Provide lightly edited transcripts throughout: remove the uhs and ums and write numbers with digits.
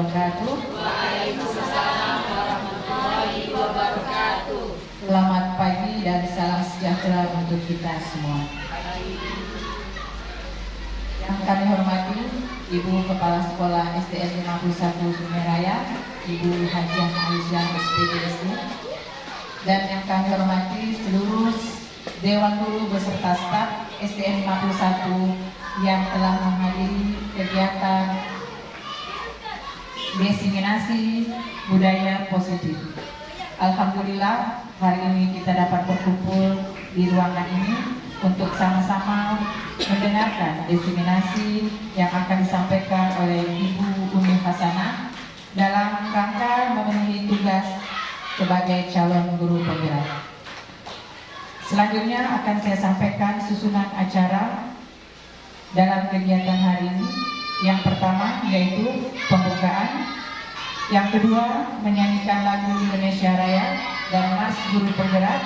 wabarakatuh. Waalaikumsalam warahmatullahi wabarakatuh. Selamat pagi dan salam sejahtera untuk kita semua. Yang kami hormati Ibu Kepala Sekolah SDN 51 Sungai Raya, Ibu Hajiah Aisyah SPDSD, dan yang kami hormati seluruh Dewan Guru beserta staf SDN 51 yang telah menghadiri kegiatan diseminasi budaya positif. Alhamdulillah hari ini kita dapat berkumpul di ruangan ini untuk sama-sama mendengarkan diseminasi yang akan disampaikan oleh Ibu Umi Hasanah dalam rangka memenuhi tugas sebagai calon guru penggerak. Selanjutnya akan saya sampaikan susunan acara dalam kegiatan hari ini. Yang pertama yaitu pembukaan, yang kedua menyanyikan lagu Indonesia Raya dan Mas Guru Penggerak,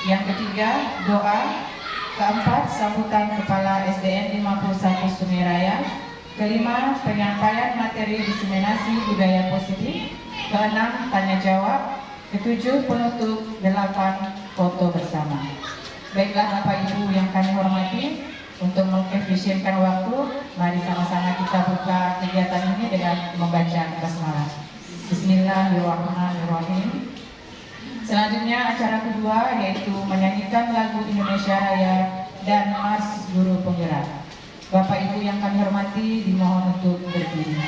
yang ketiga doa, keempat sambutan Kepala SDN 51 Sungai Raya, kelima penyampaian materi diseminasi budaya positif, keenam tanya jawab, ketujuh penutup, delapan foto bersama. Baiklah Bapak Ibu yang kami hormati, untuk mengefisienkan waktu, mari sama-sama kita buka kegiatan ini dengan membaca basmalah. Bismillahirrahmanirrahim. Selanjutnya acara kedua yaitu menyanyikan lagu Indonesia Raya dan Mas Guru Penggerak. Bapak Ibu yang kami hormati dimohon untuk berdiri.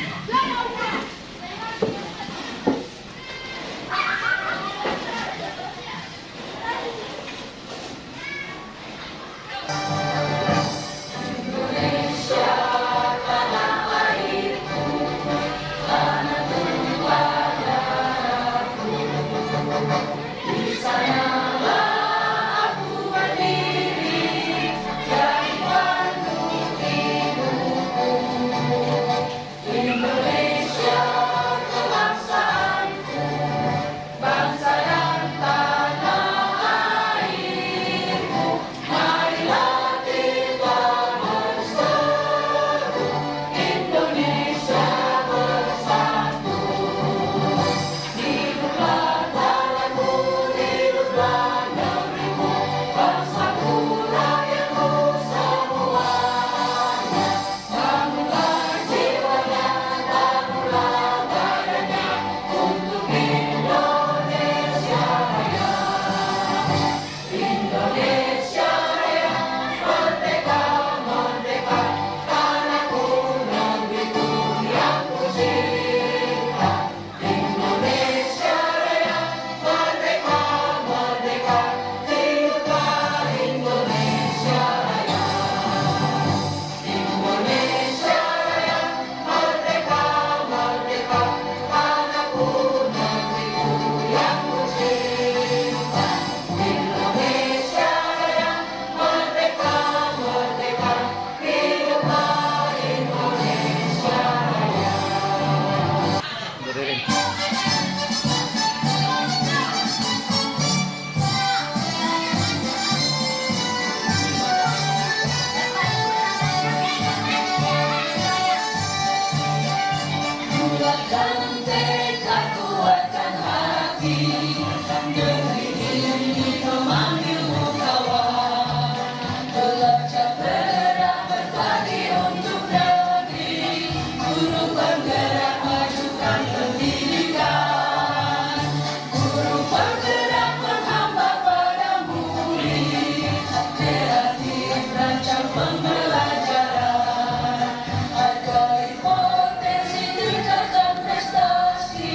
Potensi tingkatkan prestasi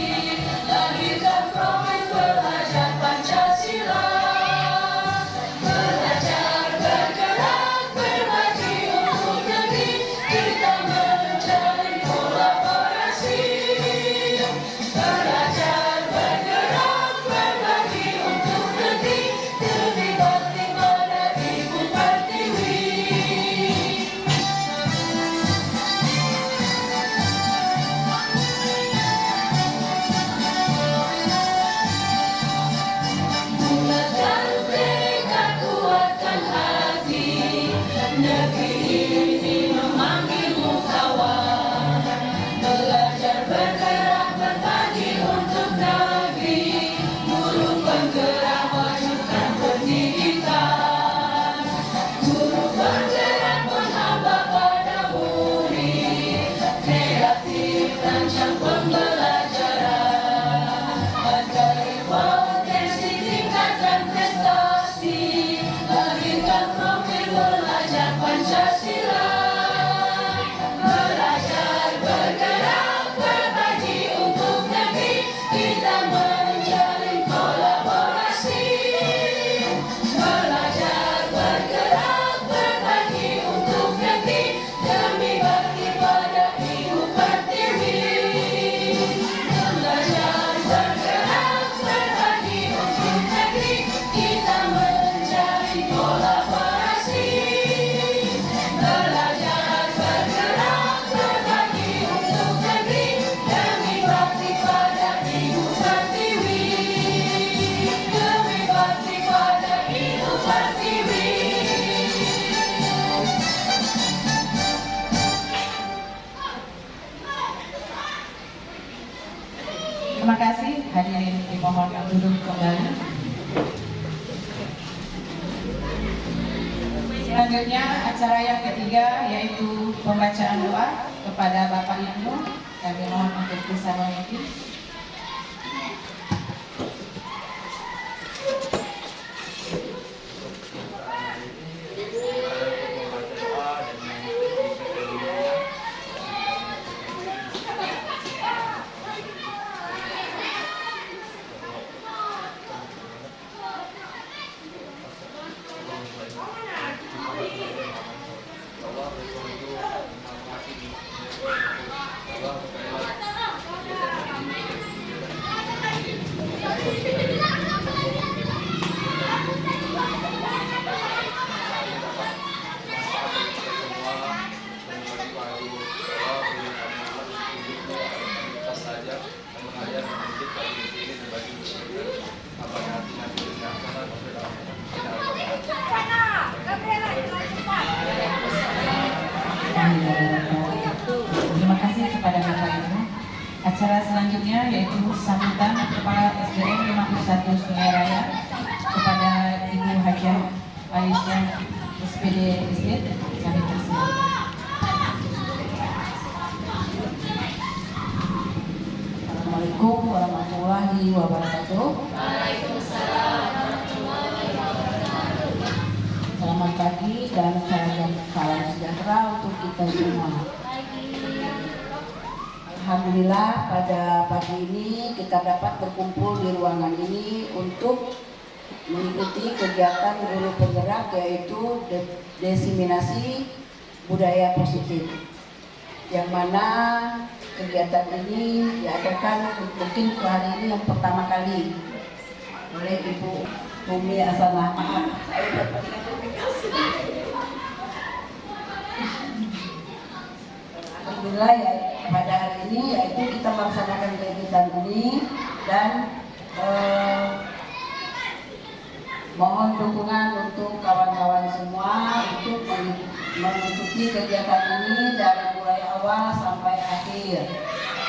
dari Terima kasih, hadirin dimohon duduk kembali. Selanjutnya acara yang ketiga yaitu pembacaan doa kepada Bapak Ibu. Kami mohon untuk bisa memimpin. Terima kasih kepada Bapak Ibu. Acara selanjutnya yaitu sambutan Kepala SDN 51 Sungai Raya kepada Ibu Hajah Aisyah SPD SD. Kami persilakan. Assalamualaikum warahmatullahi wabarakatuh. Selamat pagi dan salam sejahtera untuk kita semua. Alhamdulillah pada pagi ini kita dapat berkumpul di ruangan ini untuk mengikuti kegiatan guru penggerak yaitu desiminasi budaya positif, yang mana kegiatan ini diadakan mungkin hari ini yang pertama kali oleh Ibu Umi Hasanah. Alhamdulillah ya, pada hari ini yaitu kita melaksanakan kegiatan ini dan mohon dukungan untuk kawan-kawan semua untuk mengikuti kegiatan ini dari mulai awal sampai akhir.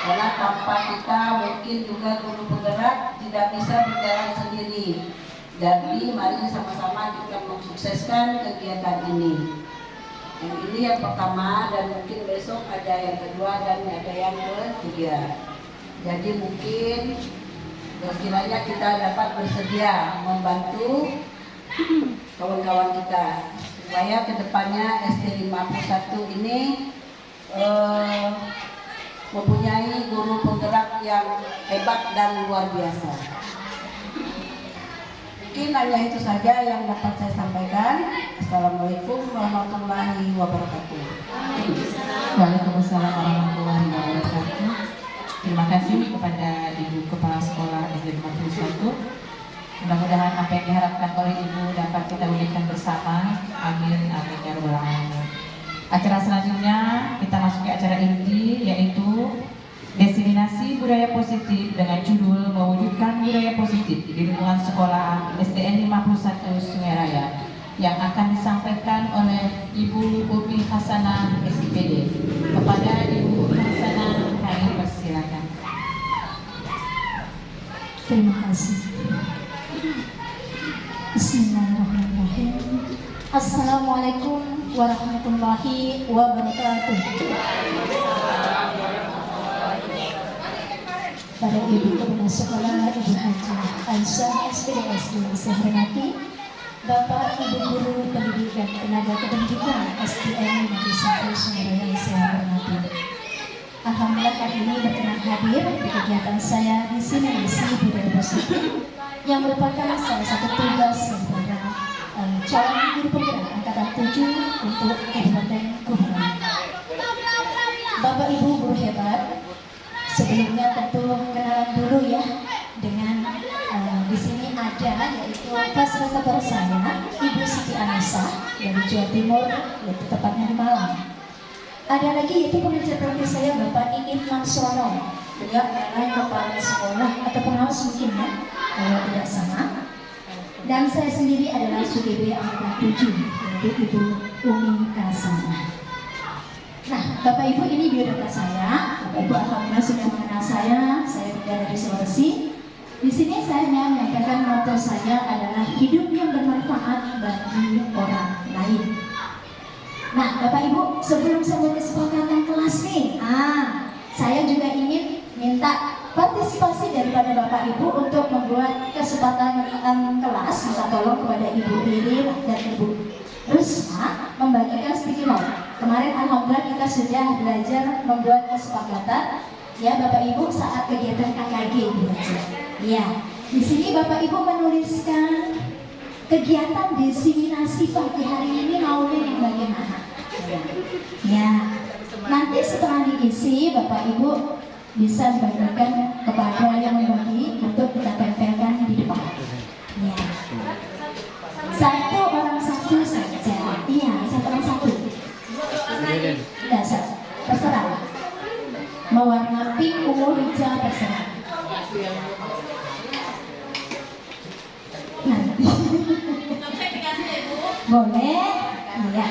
Karena tanpa kita mungkin juga guru penggerak tidak bisa berjalan sendiri. Jadi mari sama-sama kita mensukseskan kegiatan ini. Yang ini yang pertama dan mungkin besok ada yang kedua dan ada yang ketiga. Jadi mungkin kiranya kita dapat bersedia membantu kawan-kawan kita supaya kedepannya SD 51 ini mempunyai guru penggerak yang hebat dan luar biasa. Mungkin hanya itu saja yang dapat saya sampaikan. Assalamualaikum warahmatullahi wabarakatuh. Waalaikumsalam warahmatullahi wabarakatuh. Terima kasih kepada Ibu Kepala Sekolah SD 51. Mudah-mudahan apa yang diharapkan oleh Ibu dapat kita wujudkan bersama. Amin, amin ya rabbal alamin. Acara selanjutnya kita masuk ke acara inti yaitu desiminasi budaya positif dengan judul mewujudkan budaya positif di lingkungan sekolah SDN 51 Sungai Raya yang akan disampaikan oleh Ibu Umi Hasanah SPD. Kepada Ibu Umi Hasanah kami persilakan. Terima kasih. Bismillahirrahmanirrahim. Assalamualaikum warahmatullahi wabarakatuh. Pada Ibu Kepala Sekolah Ibu Hajah Aisyah SPD yang saya hormati, Bapak Ibu Guru Pendidik dan Tenaga Kependidikan SDN 51 Sungai Raya yang saya hormati. Alhamdulillah hari ini berkenan hadir di kegiatan saya di desiminasi budaya positif yang merupakan salah satu tugas daripada calon guru penggerak angkatan 7 untuk Kabupaten Kuningan. Bapak Ibu guru hebat, sebelumnya tentu kenalan dulu ya dengan di sini ada yaitu fasilitator saya Ibu Siti Anissa dari Jawa Timur, yaitu tepatnya di Malang. Ada lagi yaitu pengajar praktik saya Bapak Iit Mangsono, beliau adalah kepala sekolah atau pengawas mungkin ya kalau tidak salah. Dan saya sendiri adalah SUGB angkatan 7 yaitu Ibu Umi Hasanah. Nah, Bapak Ibu ini biodata saya. Bapak Ibu alhamdulillah sudah mengenal saya dari Sulawesi. Di sini saya hanya menyampaikan motto saya adalah hidup yang bermanfaat bagi orang lain. Nah, Bapak Ibu, sebelum saya kesepakatan kelas nih, saya juga ingin minta partisipasi daripada Bapak Ibu untuk membuat kesempatan kelas. Minta tolong kepada Ibu Riri dan Ibu Rusma membagikan sticky note. Kemarin alhamdulillah kita sudah belajar membuat kesepakatan ya Bapak Ibu saat kegiatan KKG belajar. Ya, di sini Bapak Ibu menuliskan kegiatan diseminasi pagi hari ini maunya yang bagaimana? Ya, nanti setelah diisi Bapak Ibu bisa dibagikan kepada yang membagi untuk kita tempelkan di depan. Ya. Satu orang satu saja. Iya, satu orang satu. Tidak, terserah. Mau warna pink, ungu, hijau, terserah. Nanti. Boleh. Iya.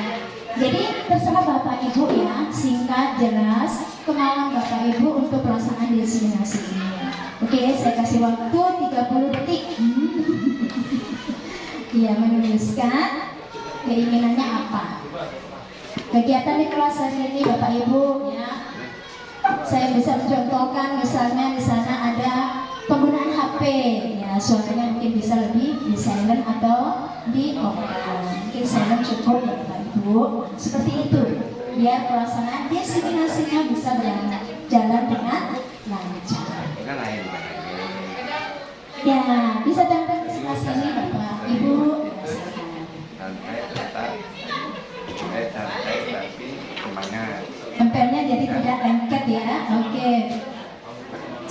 Jadi terserah Bapak Ibu ya, singkat, jelas, kemauan Bapak Ibu untuk pelaksanaan diseminasi ini. Oke, saya kasih waktu 30 detik. Iya, menuliskan keinginannya apa. Kegiatan di kelas hari ini Bapak Ibu ya, saya bisa mencontohkan misalnya di sana ada penggunaan HP ya, suaranya mungkin bisa lebih di silent atau di off. Mungkin silent cukup ya Bapak Ibu. Seperti itu biar pelaksanaan diseminasinya bisa berjalan dengan lancar. Ya, bisa datang ke sini Bapak Ibu. Tempelnya jadi tidak lengket ya. Oke.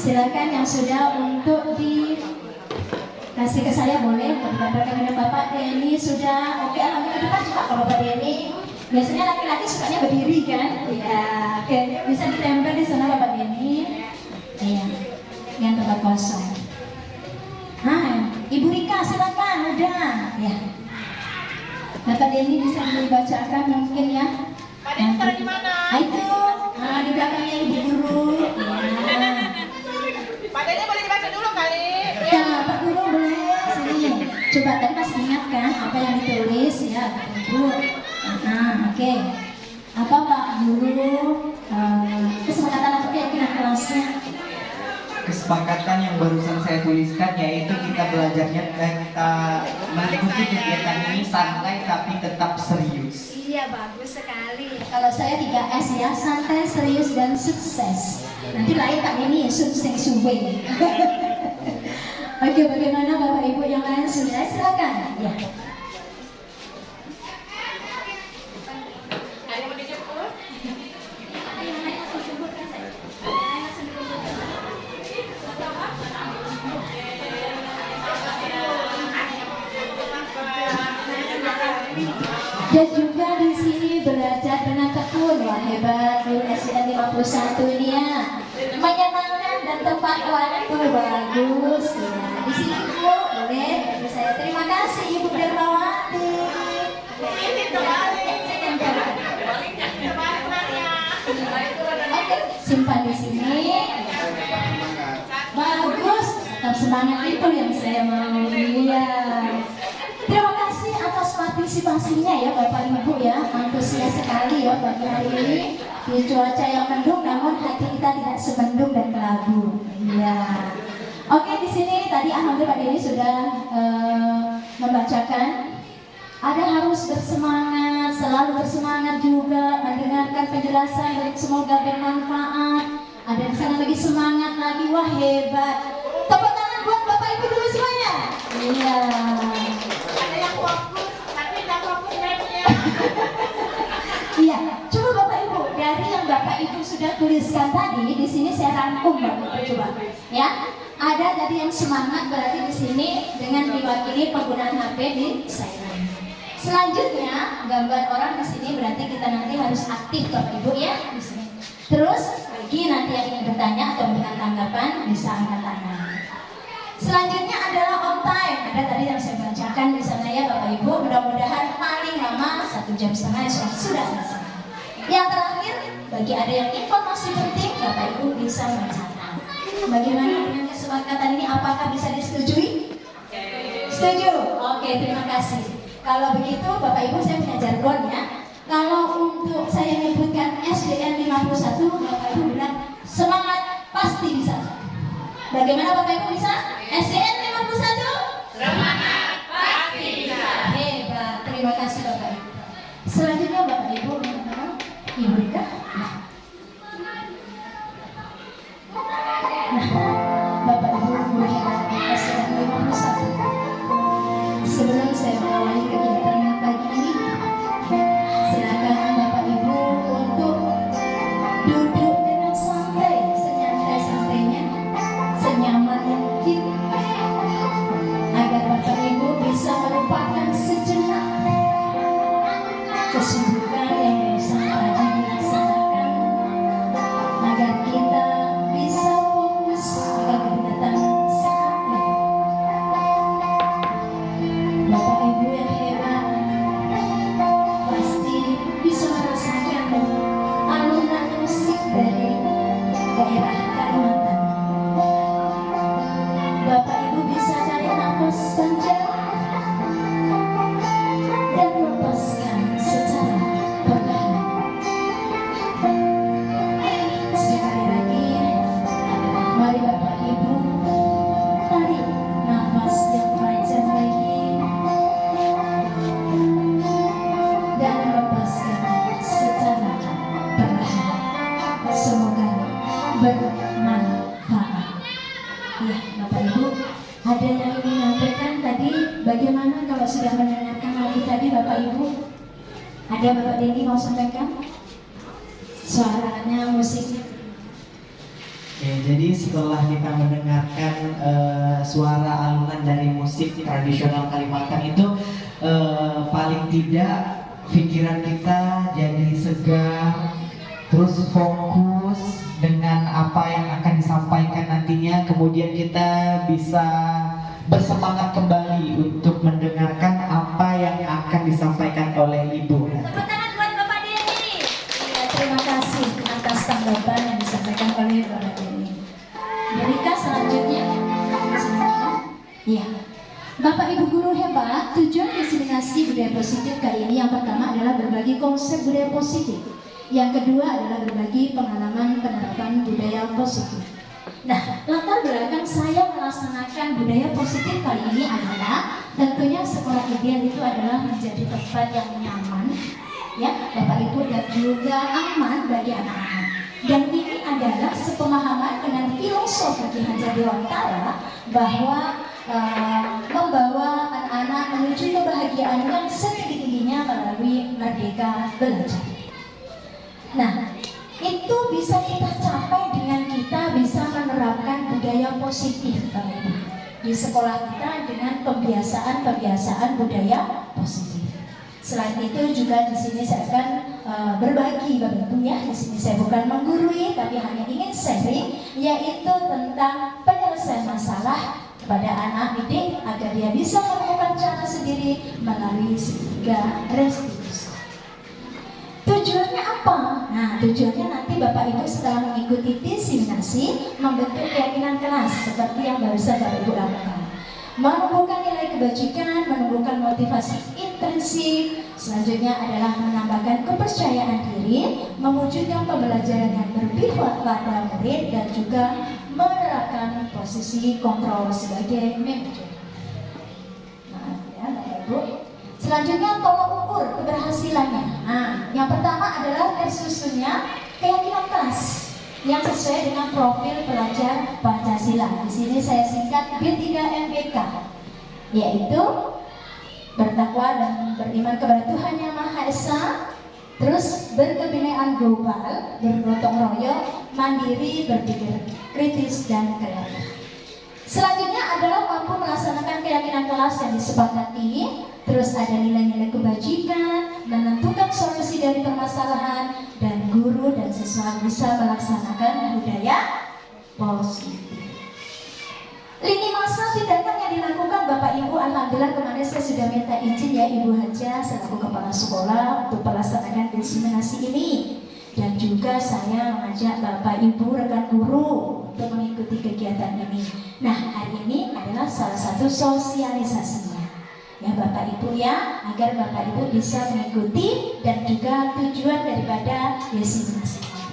Silakan yang sudah untuk dikasih ke saya boleh digambarkan dengan Bapak Denny sudah. Oke, alhamdulillah ke depan coba kalau Bapak Denny. Biasanya laki-laki sukanya berdiri kan? Ya, oke. Bisa ditempel di sana Bapak Denny. Iya. Yang tempat kosong. Ibu Rika silakan udah. Ya. Bapak Denny bisa dibacakan mungkin ya. Pak Denny taruh di mana? Itu, di belakangnya Ibu Guru. Ya. Pak Denny boleh dibaca dulu kali. Ya, Pak Guru boleh sini. Coba tadi masih ingat kan apa yang ditulis ya, Ibu. Oke. Apa Pak Guru? Kesepakatan apa kira-kira kelasnya? Kesepakatan yang barusan saya tuliskan yaitu kita belajarnya kita mengikuti kegiatan ini santai tapi tetap serius. Iya, bagus sekali. Kalau saya 3S ya, santai, serius, dan sukses. Nanti lain Pak ini sukses suwe. Oke, bagaimana Bapak Ibu yang lain sudah? Silakan. Ya. Ada yang mau dijemput? Dan juga di sini belajar dengan tekun. Wah, hebat, guru SDN 51 ini ya. Menyenangkan dan tepat waktu, bagus. Ya. Di sini Bu, boleh bagi saya. Terima kasih Ibu Dermawati. Oke, simpan di sini. Bagus, tetap semangat itu yang saya mau lihat. Terima kasih atas partisipasinya ya Bapak Ibu ya, antusias sekali ya pagi hari ini di cuaca yang mendung, namun hati kita tidak semendung dan kelabu. Iya. Oke, di sini tadi alhamdulillah Pak Denny sudah membacakan. Ada harus bersemangat, selalu bersemangat juga mendengarkan penjelasan dan semoga bermanfaat. Ada di sana lagi semangat lagi, wah hebat. Tepuk tangan buat Bapak Ibu dulu semuanya. Iya. Ada yang fokus, tapi tidak fokus netnya. Iya, coba Bapak Ibu dari yang Bapak Ibu sudah tuliskan tadi di sini saya rangkum Bapak Ibu coba. Ya, ada tadi yang semangat berarti di sini dengan diwakili penggunaan HP di silent. Selanjutnya gambar orang di sini berarti kita nanti harus aktif Bapak Ibu ya di sini. Terus bagi nanti yang ingin bertanya atau memberikan tanggapan bisa angkat tangan. Selanjutnya adalah on time. Ada tadi yang saya bacakan di sana ya Bapak Ibu. Mudah-mudahan paling lama 1,5 jam sudah selesai. Yang terakhir, bagi ada yang informasi penting Bapak Ibu bisa mencatat. Bagaimana dengan kesepakatan ini? Apakah bisa disetujui? Setuju? Oke, terima kasih. Kalau begitu, Bapak Ibu, saya punya jargon ya. Kalau untuk saya menyebutkan SDN 51, Bapak Ibu bilang semangat pasti bisa. Bagaimana Bapak Ibu bisa? SDN 51? Semangat pasti bisa. Hebat, terima kasih Bapak Ibu. Selanjutnya Bapak Ibu, Ibu Rika. Nah, Bapak Ibu melihat SDN 51. Sebelum saya mengawali kegiatan pagi ini, silakan Bapak Ibu untuk duduk dengan santai, senyantai-santainya, senyaman mungkin, agar Bapak Ibu bisa melupakan sejenak kesibukan yang bisa tadi dilaksanakan, agar kita bisa fokus pada kegiatan saat ini. Bapak Ibu yang hebat pasti bisa merasakan alunan musik dari daerah Kalimantan. Bapak Ibu bisa tarik nafas panjang dan lepaskan secara perlahan. Sekali lagi, mari Bapak Ibu tarik nafas yang panjang lagi dan lepaskan secara perlahan. Semoga bermanfaat. Ya, Bapak Ibu, ada yang ingin menyampaikan tadi? Bagaimana kalau sudah mendengarkan lagu tadi, Bapak Ibu? Ada Bapak Denny mau sampaikan? Suaranya, musiknya. Oke, jadi setelah kita mendengarkan suara alunan dari musik tradisional Kalimantan itu, paling tidak pikiran kita jadi segar, terus fokus dengan apa yang akan disampaikan nantinya, kemudian kita bisa bersemangat kembali untuk mendengarkan apa yang akan disampaikan oleh Ibu. Tepuk tangan buat Bapak Denny. Ya, terima kasih atas tanggapan yang disampaikan oleh Bapak Denny. Berikut selanjutnya. Ya, Bapak Ibu guru hebat, tujuan diseminasi budaya positif kali ini yang pertama adalah berbagi konsep budaya positif. Yang kedua adalah berbagi pengalaman penerapan budaya positif. Nah, latar belakang saya melaksanakan budaya positif kali ini adalah tentunya sekolah ideal itu adalah menjadi tempat yang nyaman, ya Bapak Ibu, dan juga aman bagi anak-anak. Dan ini adalah sepemahaman dengan filosofi Ki Hajar Dewantara bahwa membawa anak-anak menuju kebahagiaan yang setinggi-tingginya melalui merdeka belajar. Nah, itu bisa kita capai dengan kita bisa menerapkan budaya positif, Bapak Ibu, di sekolah kita dengan pembiasaan budaya positif. Selain itu juga di sini saya akan berbagi, Bapak Ibu ya. Di sini saya bukan menggurui, tapi hanya ingin sharing, yaitu tentang penyelesaian masalah kepada anak didik agar dia bisa menemukan cara sendiri melalui 3 restitusi. Tujuannya apa? Nah, tujuannya nanti Bapak Ibu setelah mengikuti diseminasi membentuk keyakinan kelas seperti yang barusan Bapak Ibu lakukan. Menumbuhkan nilai kebajikan, menumbuhkan motivasi intrinsik. Selanjutnya adalah menambahkan kepercayaan diri, mewujudkan pembelajaran yang berpihak pada murid, dan juga menerapkan posisi kontrol sebagai manajer. Nah, ya Bapak Ibu. Selanjutnya tolak ukur keberhasilannya. Nah, yang pertama adalah tersusunnya keyakinan kelas yang sesuai dengan profil pelajar Pancasila. Di sini saya singkat B3MBK, yaitu bertakwa dan beriman kepada Tuhan Yang Maha Esa, terus berkebinekaan global, bergotong royong, mandiri, berpikir kritis dan kreatif. Selanjutnya adalah mampu melaksanakan keyakinan kelas yang disepakati. Terus ada nilai-nilai kebajikan, menentukan solusi dari permasalahan, dan guru dan siswa bisa melaksanakan budaya positif. Lini masa tindakan yang dilakukan Bapak Ibu, alhamdulillah kemarin saya sudah minta izin ya Ibu Haja selaku kepala sekolah untuk melaksanakan diseminasi ini. Dan juga saya mengajak Bapak Ibu rekan guru untuk mengikuti mengikuti kegiatan ini. Nah, hari ini adalah salah satu sosialisasinya. Ya Bapak Ibu ya, agar Bapak Ibu bisa mengikuti dan juga tujuan daripada destinasi ini.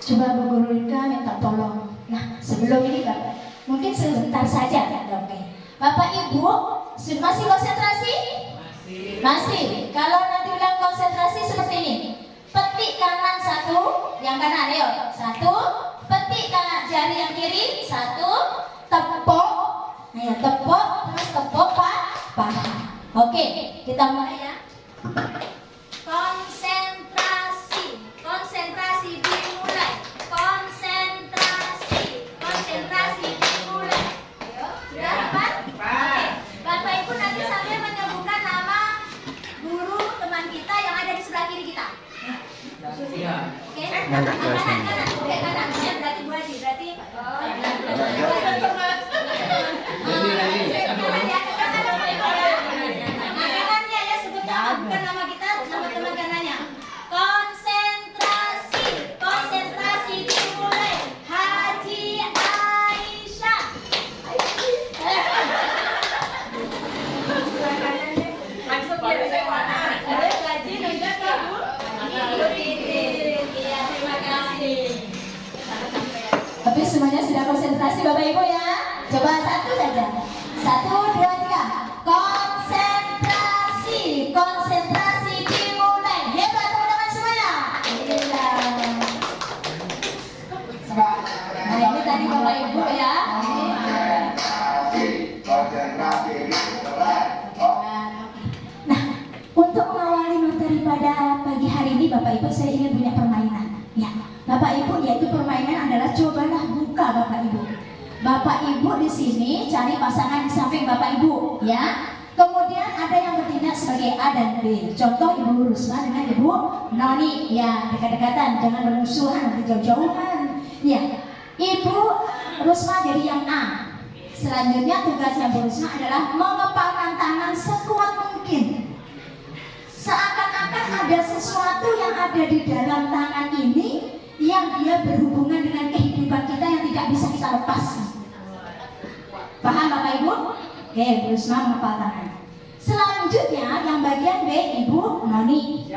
Coba Bu Guru Rika minta tolong. Nah, sebelum ini Bapak, mungkin sebentar saja, oke. Bapak Ibu, masih konsentrasi? Masih. Kalau nanti bilang konsentrasi seperti ini. Petik kanan satu, yang kanan ayo. Satu, petik kanan jari yang kiri, satu, tepuk. Ayo tepuk, terus tepuk paha. Oke, kita mulai ya. Konsentrasi, konsentrasi dimulai. Konsentrasi, konsentrasi dimulai. Ayo, sudah dapat? Oke. Bapak Ibu nanti sambil menyebutkan nama guru teman kita yang ada di sebelah kiri kita. Oke, kanan, ya, berarti Bu Haji, berarti kanannya ya, sebutkan bukan nama kita, nama teman kanannya. Konsentrasi, konsentrasi dimulai. Haji Aisyah. Langsung biar saya warna. Haji nunjuk ke Bu. Iya, terima kasih. Tapi semuanya sudah konsentrasi Bapak Ibu ya. Coba satu saja. 1, 2, 3. Konsentrasi, konsentrasi dimulai. Hebat teman-teman semuanya. Iya. Nah ini tadi Bapak Ibu ya. Nah, untuk mengawali materi pada pagi hari ini Bapak Ibu, saya ingin punya permainan. Ya, Bapak Ibu, yaitu permainan adalah cobalah buka Bapak Ibu. Bapak Ibu di sini cari pasangan di samping Bapak Ibu, ya. Kemudian ada yang bertindak sebagai A dan B. Contoh Ibu Rusma dengan Ibu Noni, ya dekat-dekatan, jangan bermusuhan, nanti jauh-jauhan. Ya, Ibu Rusma jadi yang A. Selanjutnya tugasnya Bu Rusma adalah mengepalkan tangan sekuat mungkin. Seakan-akan ada sesuatu yang ada di dalam tangan ini yang dia berhubungan dengan kehidupan kita yang tidak bisa kita lepaskan. Paham Bapak Ibu? Oke, Bu Rusma mengepal tangan. Selanjutnya yang bagian B, Ibu Noni.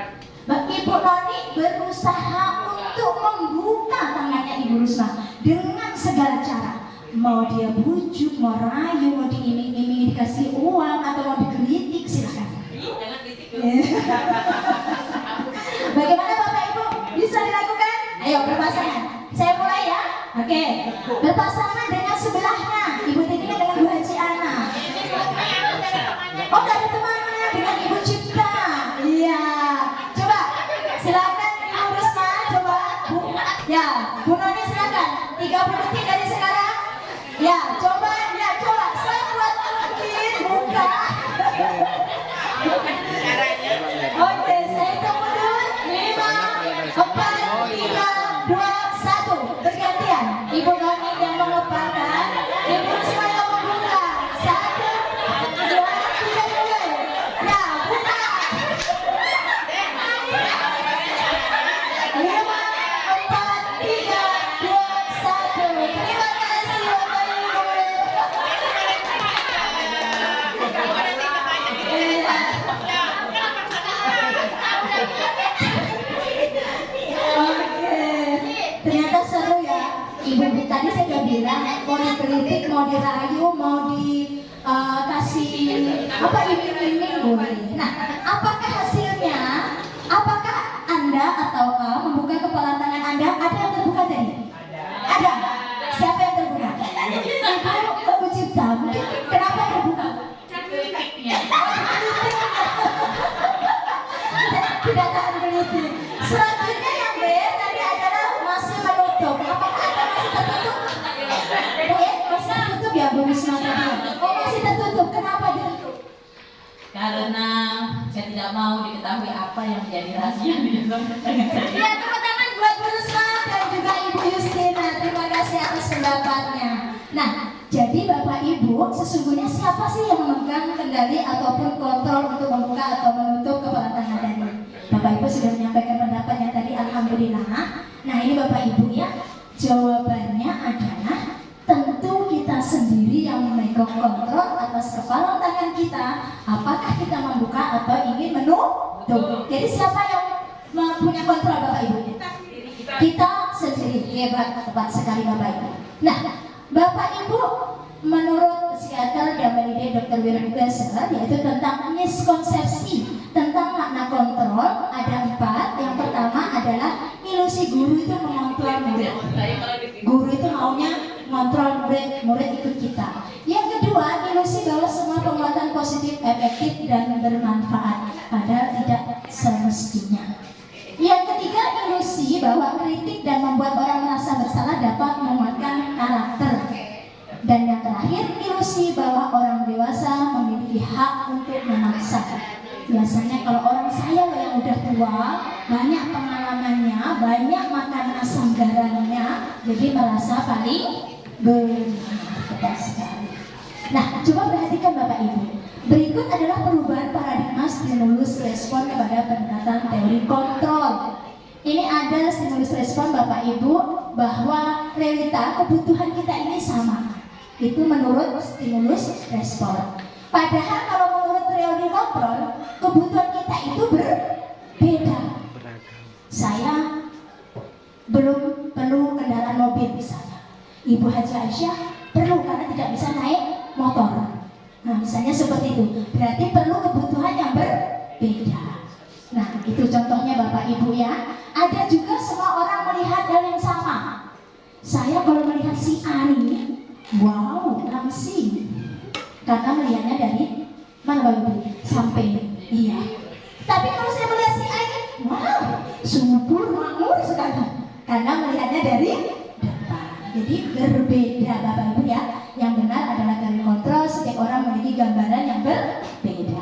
Ibu Noni berusaha untuk membuka tangannya Ibu Rusma dengan segala cara. Mau dia bujuk, mau rayu, mau diiming-iming dikasih uang atau mau digelitik, silakan. Bagaimana Bapak Ibu? Bisa dilakukan? Ayo berpasangan. Saya mulai ya. Oke. Berpasangan dengan sebelahnya. Ibu Titina dengan Bu Haji Ana. Oh, ada temannya dengan Ibu Cipta. Iya. Coba silakan Ibu Rusma. Coba Bu. Ya, Bu Noni silakan. 30 detik dari sekarang. Ya, coba. Ya, coba. Sekuat mungkin buka. Oke, saya hitung mundur. 5, 4, 3, 2, 1. Bergantian. Ibu Noni yang mengepalkan, Ibu Risma yang membuka. 1, 2, 3, mulai. Ya, buka. 5, 4, 3, 2, 1. Terima kasih Bapak Ibu. Oke, ternyata seru ya. Ibu tadi saya udah bilang mau dikritik, mau dirayu, mau dikasih apa iming-iming boleh. Nah, apakah hasilnya? Apakah Anda atau membuka kepala tangan Anda? Ada yang terbuka tadi? Ada. Siapa yang terbuka? Ibu Cipta. Mungkin kenapa terbuka? Tidak tahan gelitik. Selanjutnya yang B tadi adalah masih menutup. Apakah Anda masih tertutup? Masih tertutup ya Bu Risma tadi. Oh, masih tertutup. Kenapa ditutup? Karena saya tidak mau diketahui apa yang menjadi rahasia di dalam tangan saya. Ya, tepuk tangan buat Bu Risma dan juga Ibu Justina. Terima kasih atas pendapatnya. Nah, jadi Bapak Ibu, sesungguhnya siapa sih yang memegang kendali ataupun kontrol untuk membuka atau menutup kepala tangan tadi? Bapak Ibu sudah menyampaikan pendapatnya tadi, alhamdulillah. Nah, ini Bapak Ibu ya, jawabannya kontrol atas kepala tangan kita, apakah kita membuka atau ingin menutup. Jadi siapa yang punya kontrol Bapak Ibu? Kita sendiri. Hebat, tepat sekali Bapak Ibu. Nah, Bapak Ibu, menurut psikiater dan peneliti Dr. William Glasser, yaitu tentang miskonsepsi tentang makna kontrol, ada 4. Yang pertama adalah ilusi guru itu mengontrol murid. Guru itu maunya mengontrol murid, murid ikut kita. Yang kedua, ilusi bahwa semua penguatan positif, efektif, dan bermanfaat, padahal tidak semestinya. Yang ketiga, ilusi bahwa kritik dan membuat orang merasa bersalah dapat menguatkan karakter. Dan yang terakhir, ilusi bahwa orang dewasa memiliki hak untuk memaksa. Biasanya kalau orang saya yang udah tua, banyak pengalamannya, banyak makan asam garamnya, jadi merasa paling benar sekali. Nah, coba perhatikan Bapak Ibu. Berikut adalah perubahan paradigma stimulus respon kepada pendekatan teori kontrol. Ini ada stimulus respon Bapak Ibu, bahwa realita kebutuhan kita ini sama. Itu menurut stimulus respon. Padahal kalau menurut teori kontrol, kebutuhan kita itu berbeda. Saya belum perlu kendaraan mobil misalnya. Ibu Haji Aisyah perlu karena tidak bisa naik motor. Nah, misalnya seperti itu. Berarti perlu kebutuhan yang berbeda. Nah, itu contohnya Bapak Ibu ya. Ada juga semua orang melihat hal yang sama. Saya kalau melihat si Ani, wow, langsing. Karena melihatnya dari mana Bapak Ibu? Sampai iya. Tapi kalau saya melihat si Ani, wow, subur makmur sekali. Karena melihatnya dari depan. Jadi berbeda Bapak Ibu ya. Yang benar adalah dari kontrol, setiap orang memiliki gambaran yang berbeda.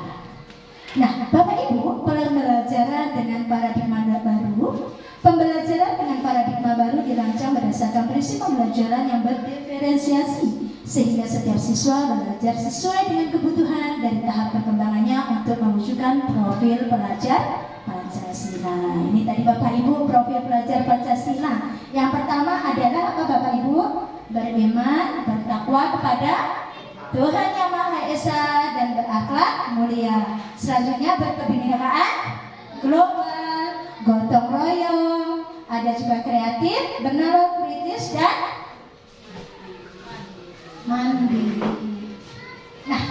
Nah, Bapak Ibu, pembelajaran dengan paradigma baru. Pembelajaran dengan paradigma baru dirancang berdasarkan prinsip pembelajaran yang berdiferensiasi, sehingga setiap siswa belajar sesuai dengan kebutuhan dari tahap perkembangannya untuk mewujudkan profil pelajar Pancasila. Ini tadi Bapak Ibu profil pelajar Pancasila. Yang pertama adalah apa Bapak Ibu? Beriman, bertakwa kepada Tuhan Yang Maha Esa dan berakhlak mulia. Selanjutnya berkebinekaan global, gotong royong, ada juga kreatif, benar, kritis, dan mandiri. Nah,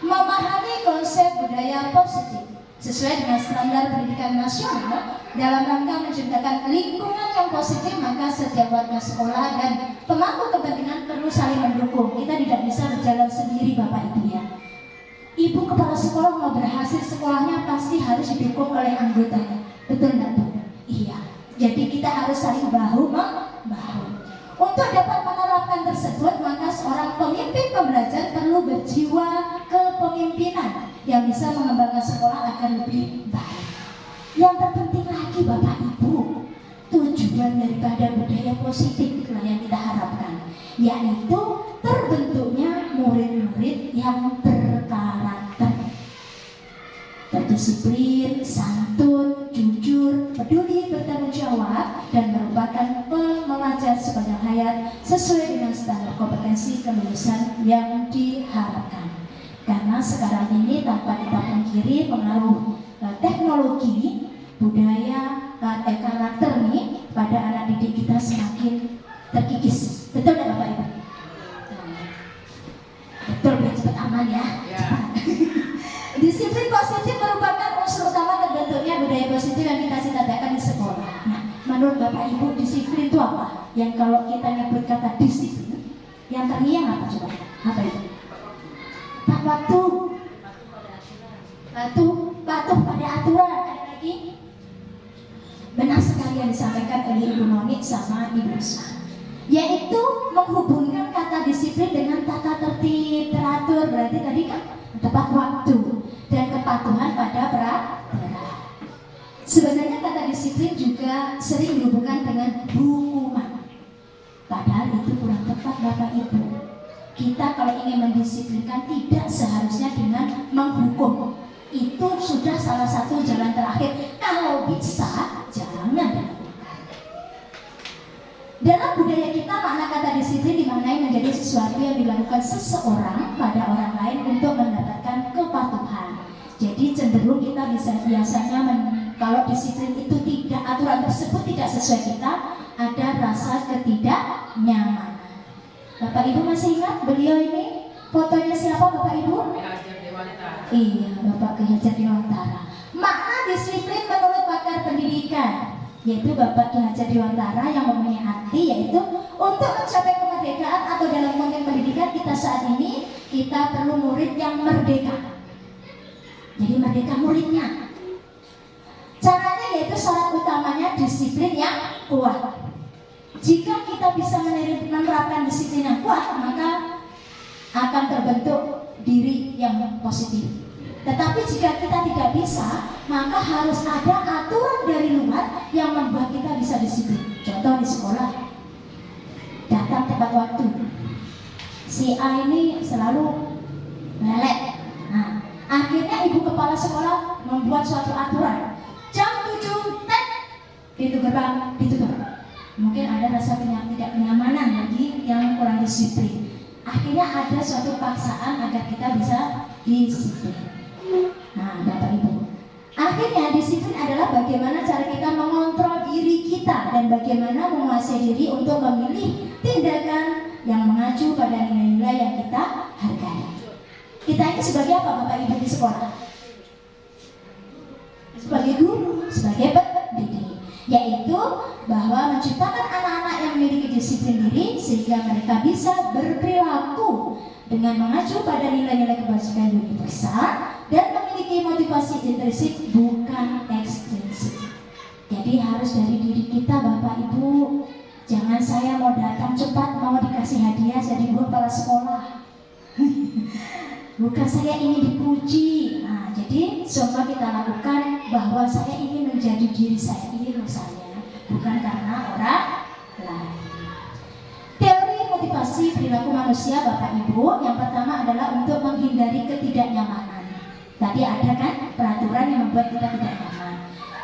memahami konsep budaya positif sesuai dengan standar pendidikan nasional dalam rangka menciptakan lingkungan yang positif, maka setiap warga sekolah dan pemangku kepentingan perlu saling mendukung. Kita tidak bisa berjalan sendiri Bapak Ibu ya. Ibu kepala sekolah mau berhasil sekolahnya pasti harus didukung oleh anggotanya. Betul nggak Bu? Iya. Jadi kita harus saling bahu-membahu. Untuk dapat menerapkan tersebut, maka seorang pemimpin pembelajar perlu berjiwa kepemimpinan yang bisa mengembangkan sekolah akan lebih baik. Yang terpenting lagi Bapak Ibu, tujuan daripada budaya positif itulah yang kita harapkan, yaitu terbentuknya murid-murid yang berkarakter, berdisiplin, santun, jujur, peduli, bertanggung jawab, dan merupakan pelajar sepanjang hayat sesuai dengan standar kompetensi kelulusan yang diharapkan. Karena sekarang ini tanpa kita pungkiri pengaruh teknologi, budaya, karakter nih pada anak didik kita semakin terkikis. Betul nggak Bapak Ibu? Betul, biar cepat aman ya. Disiplin positif merupakan unsur utama terbentuknya budaya positif yang kita cita-citakan di sekolah. Nah, menurut Bapak Ibu disiplin itu apa? Yang kalau kita nyebut kata disiplin, yang terngiang apa coba? Apa itu? Tak waktu, patuh pada aturan. Ada lagi? Benar sekali yang disampaikan oleh Ibu Noni sama Ibu Usman, yaitu menghubungkan kata disiplin dengan tata tertib, teratur. Berarti tadi kan tepat waktu dan kepatuhan pada peraturan. Sebenarnya kata disiplin juga sering dihubungkan dengan hukuman. Padahal itu kurang tepat Bapak Ibu. Kita kalau ingin mendisiplinkan tidak seharusnya dengan menghukum. Itu sudah salah satu jalan terakhir. Kalau bisa, jangan dilakukan. Dalam budaya kita makna kata disiplin dimaknai menjadi sesuatu yang dilakukan seseorang pada orang lain untuk mendapatkan kepatuhan. Jadi cenderung kita biasanya kalau disiplin itu tidak, aturan tersebut tidak sesuai kita, ada rasa ketidaknyamanan. Bapak Ibu masih ingat beliau ini? Fotonya siapa Bapak Ibu? Iya, Bapak Ki Hajar Dewantara. Makna disiplin menurut pakar pendidikan, yaitu Bapak Ki Hajar Dewantara yang mempunyai arti yaitu untuk mencapai kemerdekaan atau dalam konteks pendidikan kita saat ini, kita perlu murid yang merdeka. Jadi merdeka muridnya. Caranya yaitu syarat utamanya disiplin yang kuat. Jika kita bisa menerapkan disiplin yang kuat, maka akan terbentuk diri yang positif. Tetapi jika kita tidak bisa, maka harus ada aturan dari luar yang membuat kita bisa disiplin. Contoh di sekolah, datang tepat waktu. Si A ini selalu melek. Nah, akhirnya ibu kepala sekolah membuat suatu aturan. Jam 7, pintu gerbang ditutup. Mungkin ada rasa tidak kenyamanan bagi yang kurang disiplin. Akhirnya ada suatu paksaan agar kita bisa disiplin. Nah, Bapak Ibu, akhirnya disiplin adalah bagaimana cara kita mengontrol diri kita dan bagaimana menguasai diri untuk memilih tindakan yang mengacu pada nilai-nilai yang kita hargai. Kita ini sebagai apa Bapak Ibu di sekolah? Sebagai guru, sebagai pendidik, yaitu bahwa menciptakan anak-anak yang memiliki disiplin diri sehingga mereka bisa berperilaku dengan mengacu pada nilai-nilai kebajikan universal dan memiliki motivasi intrinsik bukan ekstrinsik. Jadi harus dari diri kita Bapak Ibu. Jangan saya mau datang cepat mau dikasih hadiah jadi guru kepala sekolah. Bukan saya ingin dipuji. Nah, jadi semua kita lakukan bahwa saya ingin menjadi diri saya, ini loh saya, bukan karena orang lain. Teori motivasi perilaku manusia Bapak Ibu, yang pertama adalah untuk menghindari ketidaknyamanan. Tadi ada kan peraturan yang membuat kita tidak nyaman.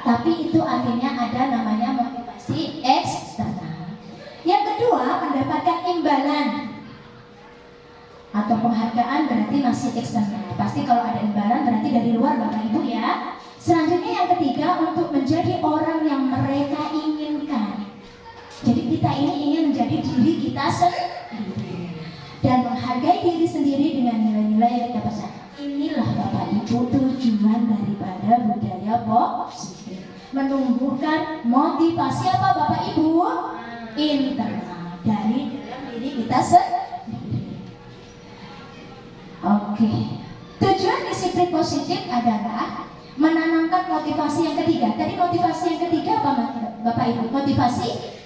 Tapi itu akhirnya ada namanya motivasi eksternal. Yang kedua, mendapatkan imbalan atau penghargaan berarti masih eksternal. Pasti kalau ada imbalan berarti dari luar Bapak Ibu ya. Selanjutnya yang ketiga, untuk menjadi orang yang mereka inginkan. Jadi kita ini ingin menjadi diri kita sendiri dan menghargai diri sendiri dengan nilai-nilai yang kita percaya. Inilah Bapak Ibu tujuan daripada budaya positif, menumbuhkan motivasi apa Bapak Ibu? Internal dari dalam diri kita sendiri. Oke. Tujuan disiplin positif adalah menanamkan motivasi yang ketiga. Tadi motivasi yang ketiga apa Bapak Ibu? Motivasi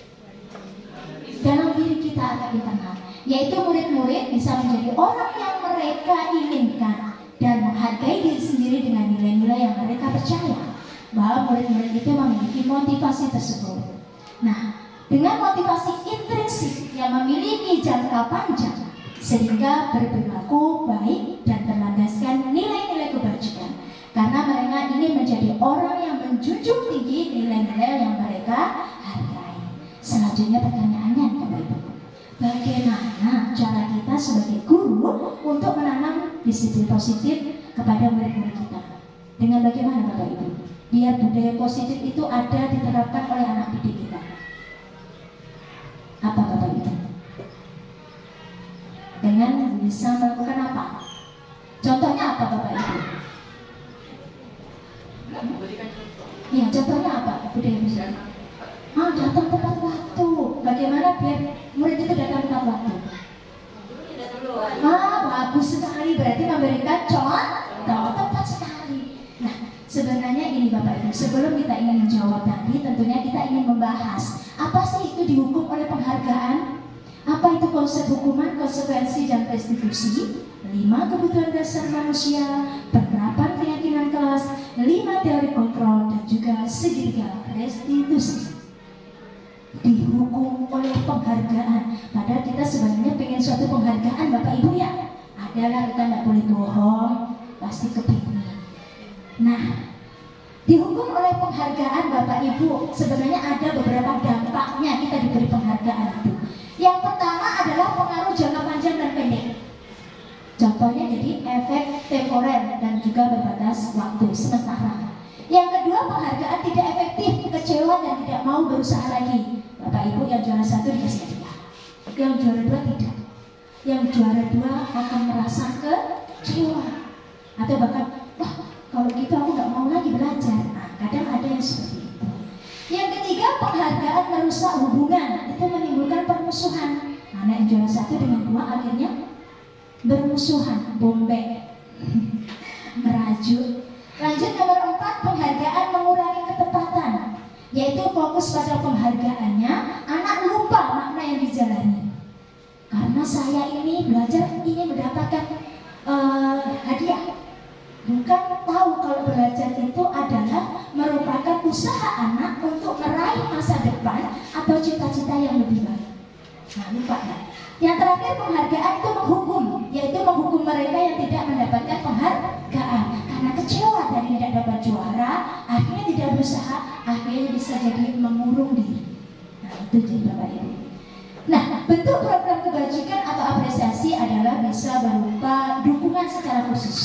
dalam diri kita ada internal, yaitu murid-murid bisa menjadi orang yang mereka inginkan dan menghargai diri sendiri dengan nilai-nilai yang mereka percaya bahwa murid-murid itu memiliki motivasi tersebut. Nah, dengan motivasi intrinsik yang memiliki jangka panjang sehingga berperilaku baik dan berlandaskan nilai-nilai kebajikan, karena mereka ingin menjadi orang yang menjunjung tinggi nilai-nilai yang mereka hargai. Selanjutnya pertanyaannya Bapak Ibu, bagaimana cara kita sebagai guru untuk menanam disiplin positif kepada murid-murid kita? Dengan bagaimana Bapak Ibu? Biar budaya positif itu ada diterapkan oleh anak didik kita. Apa Bapak Ibu? Dengan bisa melakukan apa? Contohnya apa Bapak Ibu? Ya, contohnya apa? Budaya positif. Datang tepat waktu. Bagaimana biar murid itu datang tepat waktu? Bagus sekali. Berarti memberikan contoh tepat sekali. Nah, sebenarnya ini Bapak Ibu, sebelum kita ingin menjawab tadi, tentunya kita ingin membahas apa sih itu dihukum oleh penghargaan? Apa itu konsep hukuman, konsekuensi, dan restitusi? 5 kebutuhan dasar manusia, penerapan keyakinan kelas, 5 teori kontrol, dan juga segitiga restitusi. Dihukum oleh penghargaan. Padahal kita sebenarnya pengen suatu penghargaan Bapak Ibu ya. Adalah kita tidak boleh bohong, pasti kepingin. Nah, dihukum oleh penghargaan Bapak Ibu, sebenarnya ada beberapa dampaknya kita diberi penghargaan itu. Yang pertama adalah pengaruh jangka temporer dan juga berbatas waktu sementara. Yang kedua, penghargaan tidak efektif, kecewa dan tidak mau berusaha lagi. Bapak Ibu yang juara 1 dikasih hadiah, yang juara 2 tidak. Yang juara 2 akan merasa kecewa atau bahkan, wah kalau gitu aku nggak mau lagi belajar. Nah, kadang ada yang seperti itu. Yang ketiga, penghargaan merusak hubungan, itu menimbulkan permusuhan. Anak yang juara 1 dengan 2 akhirnya bermusuhan, bombek, merajuk. Lanjut nomor 4, penghargaan mengurangi ketepatan, yaitu fokus pada penghargaannya, anak lupa makna yang dijalani. Karena saya ini belajar ingin mendapatkan hadiah, bukan tahu kalau belajar itu adalah merupakan usaha anak untuk meraih masa depan atau cita-cita yang lebih baik. Nah, lupa ya. Yang terakhir, penghargaan itu menghukum, yaitu menghukum mereka yang tidak mendapatkan penghargaan karena kecewa dan tidak dapat juara, akhirnya tidak berusaha, akhirnya bisa jadi mengurung diri. Nah, itu jadi Bapak Ibu. Nah, bentuk program kebajikan atau apresiasi adalah bisa berupa dukungan secara khusus,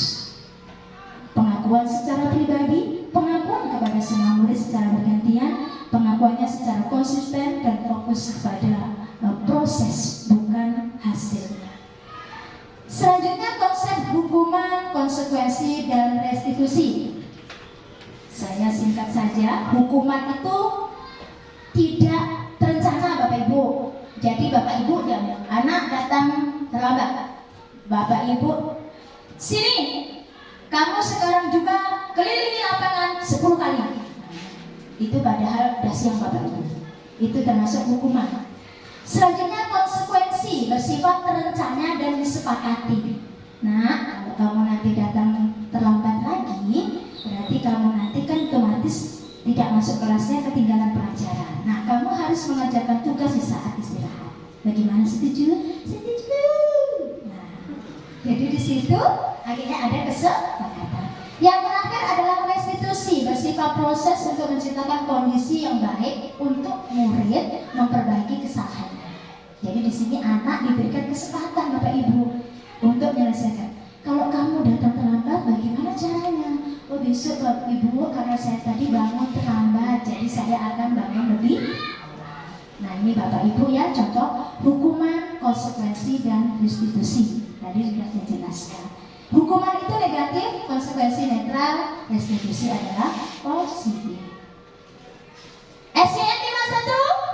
pengakuan secara pribadi, pengakuan kepada semua murid secara bergantian, pengakuannya secara konsisten dan fokus kepada proses bukan hasilnya. Selanjutnya, konsep hukuman, konsekuensi dan restitusi. Saya singkat saja, hukuman itu tidak terencana Bapak Ibu. Jadi Bapak Ibu dan anak datang terlambat, Bapak Ibu, sini, kamu sekarang juga kelilingi lapangan 10 kali. Itu padahal udah siang Bapak Ibu. Itu termasuk hukuman. Selanjutnya, konsekuensi bersifat terencana dan disepakati. Nah, kalau kamu nanti datang terlambat lagi, berarti kamu nanti kan otomatis tidak masuk kelasnya, ketinggalan pelajaran. Nah, kamu harus mengerjakan tugas di saat istirahat. Bagaimana, setuju? Setuju. Nah, jadi di situ akhirnya ada kesepakatan. Yang terakhir adalah restitusi, bersifat proses untuk menciptakan kondisi yang baik untuk murid memperbaiki kesalahannya. Jadi di sini anak diberikan kesempatan Bapak Ibu untuk menyelesaikan. Kalau kamu datang terlambat, bagaimana caranya? Oh, besok Bapak Ibu, karena saya tadi bangun terlambat, jadi saya akan bangun lebih. Nah, ini Bapak Ibu ya, contoh hukuman, konsekuensi dan restitusi. Tadi sudah saya jelaskan. Hukuman itu negatif, konsekuensi netral, restitusi adalah positif. SCN 51?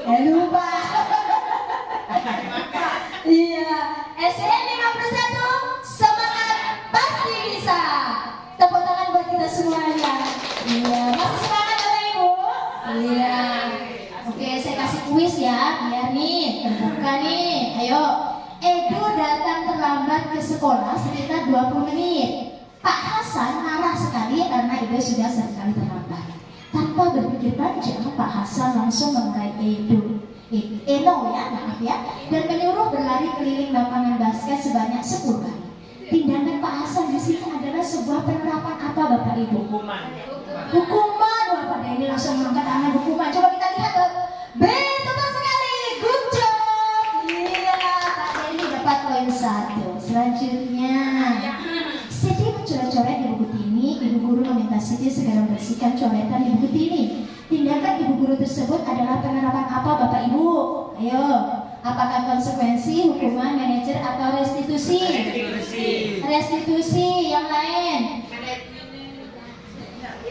Lupa. Iya, SCN 51, semangat pasti bisa. Tepuk tangan buat kita semuanya. Iya, masih semangat Bapak Ibu? Iya. Oke, saya kasih kuis ya, biar nih terbuka nih. Ayo. Edo datang terlambat ke sekolah sekitar 20 menit. Pak Hasan marah sekali karena Edo sudah sekali terlambat. Tanpa berpikir panjang, Pak Hasan langsung mengerai Eno ya, maaf ya, dan menyuruh berlari keliling lapangan basket sebanyak 10 kali. Tindakan Pak Hasan di sini adalah sebuah penerapan apa Bapak Ibu? Hukuman. Hukuman, Bapak Denny langsung mengangkat tangan hukuman. Coba kita lihat, B, tepat sekali, good job. Iya, Pak Denny dapat poin 1. Selanjutnya, Siti mencoret-coret di buku Tini. Ibu guru meminta Siti segera membersihkan coretan di buku Tini. Tindakan ibu guru tersebut adalah penerapan apa Bapak Ibu? Ayo, apakah konsekuensi, hukuman, manajer, atau restitusi? Restitusi. Yang lain?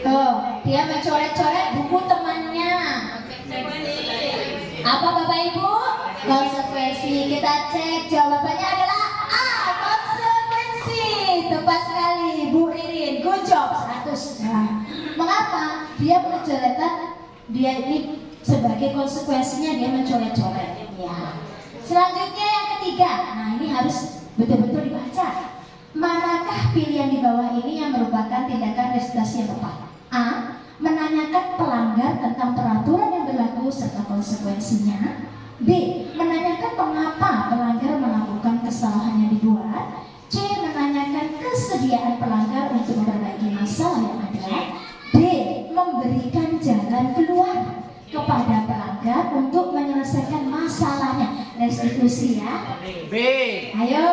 Tuh, dia mencoret-coret buku temannya. Apa Bapak Ibu? Konsekuensi. Kita cek, jawabannya adalah A, konsekuensi. Tepat sekali Bu Ririn, good job, 100. Nah, mengapa? Dia mencoretan, dia ini sebagai konsekuensinya dia mencoret-coret ya. Selanjutnya yang ketiga, nah ini harus betul-betul dibaca. Manakah pilihan di bawah ini yang merupakan tindakan restitusi yang tepat? A. Menanyakan pelanggar tentang peraturan yang berlaku serta konsekuensinya. B. Menanyakan mengapa pelanggar melakukan kesalahan yang dibuat. C. Menanyakan kesediaan pelanggar untuk memperbaiki masalah yang ada. D. Memberikan jalan keluar kepada pelanggar untuk menyelesaikan masalahnya. Restitusi kontribusi ya. B. Ayo.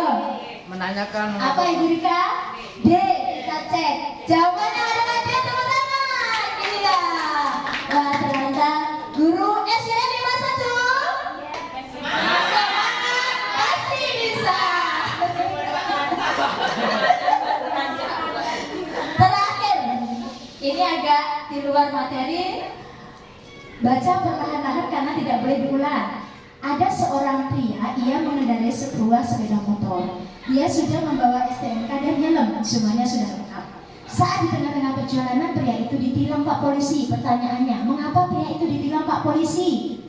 Menanyakan Apa Ibu Rika? D. Kita cek. Jawabannya adalah D, tepuk tangan. Iya. Wah, ternyata guru SDN 51. Semangat, pasti bisa. Terakhir, ini agak di luar materi. Baca perlahan-lahan karena tidak boleh diulang. Ada seorang pria, ia mengendarai sebuah sepeda motor. Dia sudah membawa STNK dan helm, semuanya sudah lengkap. Saat di tengah-tengah perjalanan, pria itu ditilang Pak Polisi. Pertanyaannya, mengapa pria itu ditilang Pak Polisi?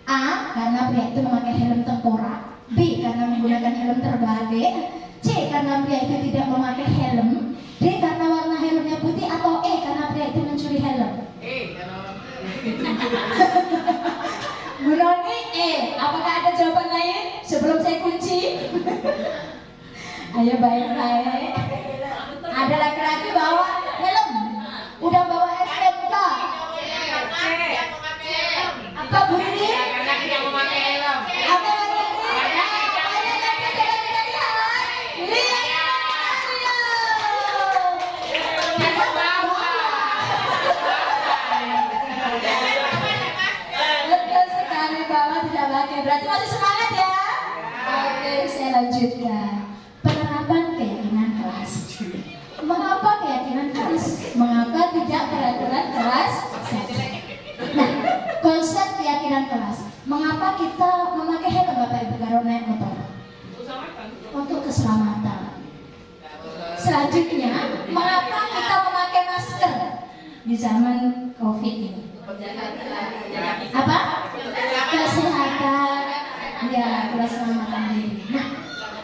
A. Karena pria itu memakai helm tengkorak. B. Karena menggunakan helm terbalik. C. Karena pria itu tidak memakai helm. D. Karena warna helmnya putih. Atau E. Karena pria itu mencuri helm. Bu Noni, apakah ada jawaban lain sebelum saya kunci? Ayo baik-baik. Ada laki-laki bawa helm, udah bawa STNK. Apa Bu Rini? Apa lagi? Betul sekali bahwa tidak pakai. Berarti masih semangat ya? Oke, saya lanjutkan. Penerapan keyakinan kelas. Mengapa keyakinan kelas? Mengapa tidak peraturan kelas saja? Nah, konsep keyakinan kelas. Mengapa kita memakai helm Bapak Ibu kalau naik motor? Untuk keselamatan. Selanjutnya, mengapa kita memakai masker di zaman COVID ini? Apa? Kesehatan, ya, keselamatan diri. Nah,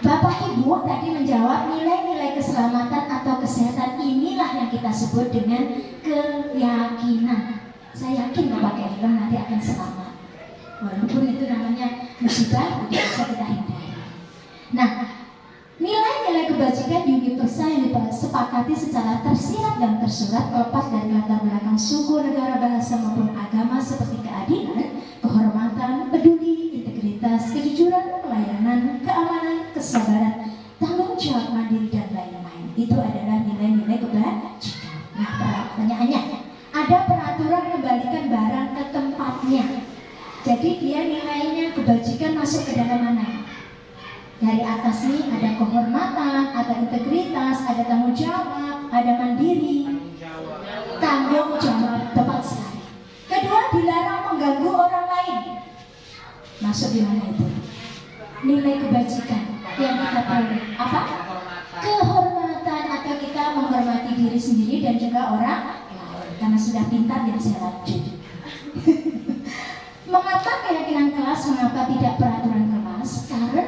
Bapak Ibu tadi menjawab nilai-nilai keselamatan atau kesehatan inilah yang kita sebut dengan keyakinan. Saya yakin kalau pakai helm nanti akan selamat. Walaupun itu namanya musibah, tidak bisa kita hindari. Nah, nilai-nilai kebajikan universal yang disepakati secara tersirat dan tersurat lepas dari latar belakang suku, negara, bahasa maupun agama seperti keadilan, kehormatan, peduli, integritas, kejujuran, pelayanan, keamanan, kesabaran, tanggung jawab mandiri dan lain-lain. Itu adalah nilai-nilai kebajikan. Nah, pertanyaannya, ada peraturan kembalikan barang ke tempatnya. Jadi dia nilainya kebajikan masuk ke dalam mana? Dari atas nih ada kehormatan, ada integritas, ada tanggung jawab, ada mandiri, tanggung jawab, tepat sekali. Kedua, dilarang mengganggu orang lain. Masuk di mana itu? Nilai kebajikan yang kita peroleh apa? Kehormatan atau kita menghormati diri sendiri dan juga orang lain. Karena sudah pintar jadi saya lanjut. Mengapa keyakinan kelas, mengapa tidak peraturan kelas? Karena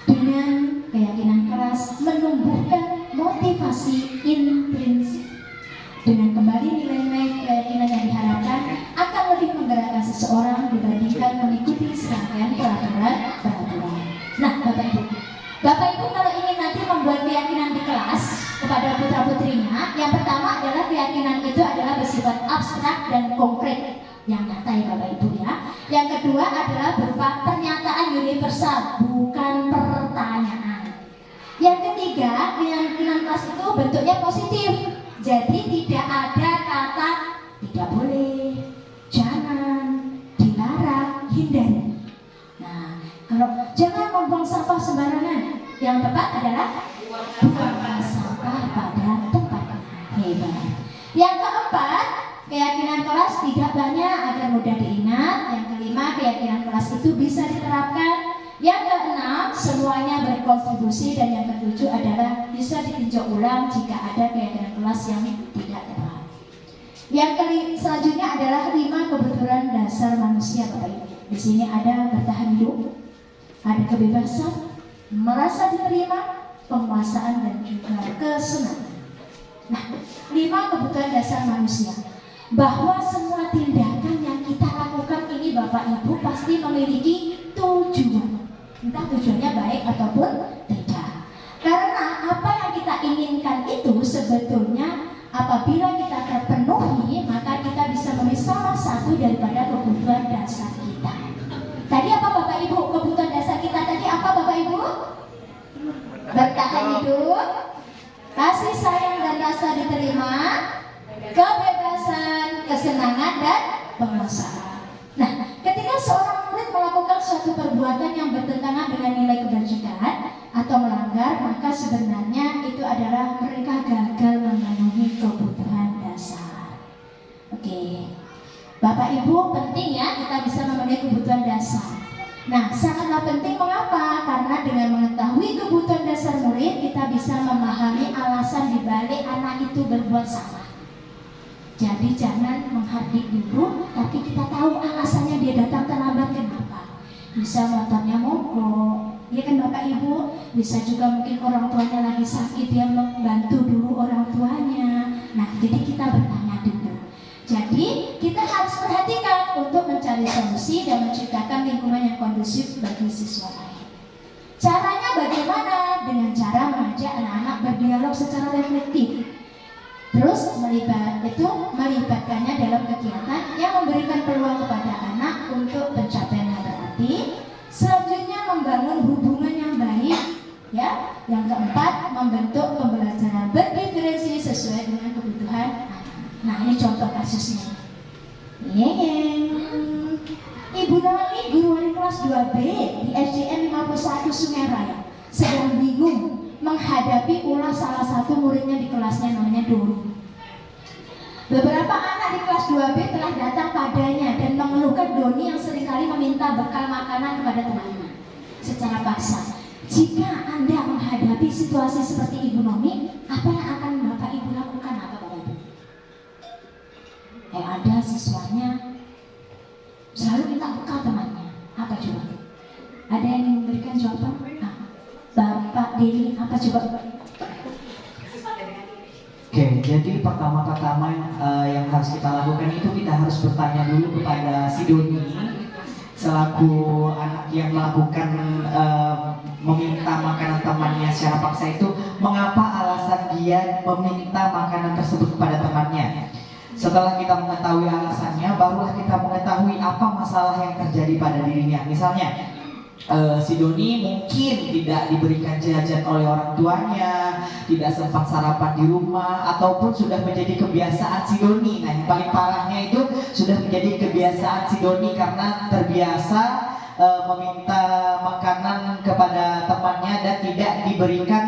dengan keyakinan kelas menumbuhkan motivasi intrinsik. Dengan kembali nilai-nilai keyakinan yang diharapkan akan lebih menggerakkan seseorang dibandingkan mengikuti serangkaian peraturan. Nah, Bapak Ibu kalau ingin nanti membuat keyakinan di kelas kepada putra-putrinya, yang pertama adalah keyakinan itu adalah bersifat abstrak dan konkret. Yang nyata ya Bapak Ibu ya. Yang kedua adalah berupa pernyataan universal, bukan pertanyaan. Yang ketiga, keyakinan kelas itu bentuknya positif. Jadi tidak ada kata tidak boleh, jangan, dilarang, hindari. Nah, kalau jangan membuang sampah sembarangan. Yang tepat adalah buang sampah pada tempatnya. Hebat. Yang keempat, keyakinan kelas tidak banyak agar mudah diingat. Yang kelima, keyakinan kelas itu bisa diterapkan. Yang keenam, semuanya berkontribusi. Dan yang ketujuh adalah bisa ditinjau ulang jika ada keyakinan kelas yang tidak tepat. Yang selanjutnya adalah 5 kebutuhan dasar manusia Bapak Ibu. Di sini ada bertahan hidup, ada kebebasan, merasa diterima, penguasaan dan juga kesenangan. Nah, 5 kebutuhan dasar manusia. Bahwa semua tindakan yang kita lakukan ini Bapak Ibu pasti memiliki tujuan. Entah tujuannya baik ataupun tidak. Karena apa yang kita inginkan itu sebetulnya apabila kita terpenuhi, maka kita bisa memenuhi salah satu daripada kebutuhan dasar kita. Tadi apa Bapak Ibu kebutuhan itu kasih sayang dan rasa diterima, kebebasan, kesenangan, dan penguasaan. Nah, ketika seorang murid melakukan suatu perbuatan yang bertentangan dengan nilai kebajikan atau melanggar, maka sebenarnya itu adalah mereka gagal memenuhi kebutuhan dasar. Oke, Bapak Ibu, penting ya kita bisa memenuhi kebutuhan dasar. Nah, sangatlah penting. Mengapa? Karena dengan mengetahui kebutuhan dasar murid, kita bisa memahami alasan dibalik anak itu berbuat salah. Jadi jangan menghardik dulu, tapi kita tahu alasannya dia datang terlambat kenapa. Bisa motornya mogok, ya kan Bapak Ibu. Bisa juga mungkin orang tuanya lagi sakit, dia membantu dulu orang tuanya. Nah, jadi kita bertanya dulu. Jadi kita harus perhatikan untuk mencari solusi dan menciptakan lingkungan yang kondusif bagi siswa lain. Caranya bagaimana? Dengan cara mengajak anak-anak berdialog secara reflektif. Terus melibatkannya dalam kegiatan yang memberikan peluang kepada anak untuk pencapaian yang berarti. Selanjutnya membangun hubungan yang baik, ya. Yang keempat, membentuk pembelajaran berdiferensi sesuai dengan kebutuhan anak. Nah, ini contoh kasusnya. Ibu Noni, guru wali kelas 2B di SDN 51 Sungai Raya, sedang bingung menghadapi ulah salah satu muridnya di kelasnya, namanya Doni. Beberapa anak di kelas 2B telah datang padanya dan mengeluhkan Doni yang seringkali meminta bekal makanan kepada temannya secara paksa. Jika Anda menghadapi situasi seperti Ibu Nomi, apa yang akan Bapak Ibu lakukan? Apa Bapak Ibu? Ada siswanya selalu minta bekal temannya. Apa coba? Ada yang memberikan jawaban? Bapak Deni, apa coba? Oke, jadi pertama-tama yang harus kita lakukan itu kita harus bertanya dulu kepada si Doni selaku anak yang melakukan meminta makanan temannya secara paksa itu, mengapa alasan dia meminta makanan tersebut kepada temannya. Setelah kita mengetahui alasannya, barulah kita mengetahui apa masalah yang terjadi pada dirinya. Misalnya si Doni mungkin tidak diberikan jajan oleh orang tuanya, tidak sempat sarapan di rumah, ataupun sudah menjadi kebiasaan si Doni. Nah, yang paling parahnya itu sudah menjadi kebiasaan si Doni karena terbiasa meminta makanan kepada temannya dan tidak diberikan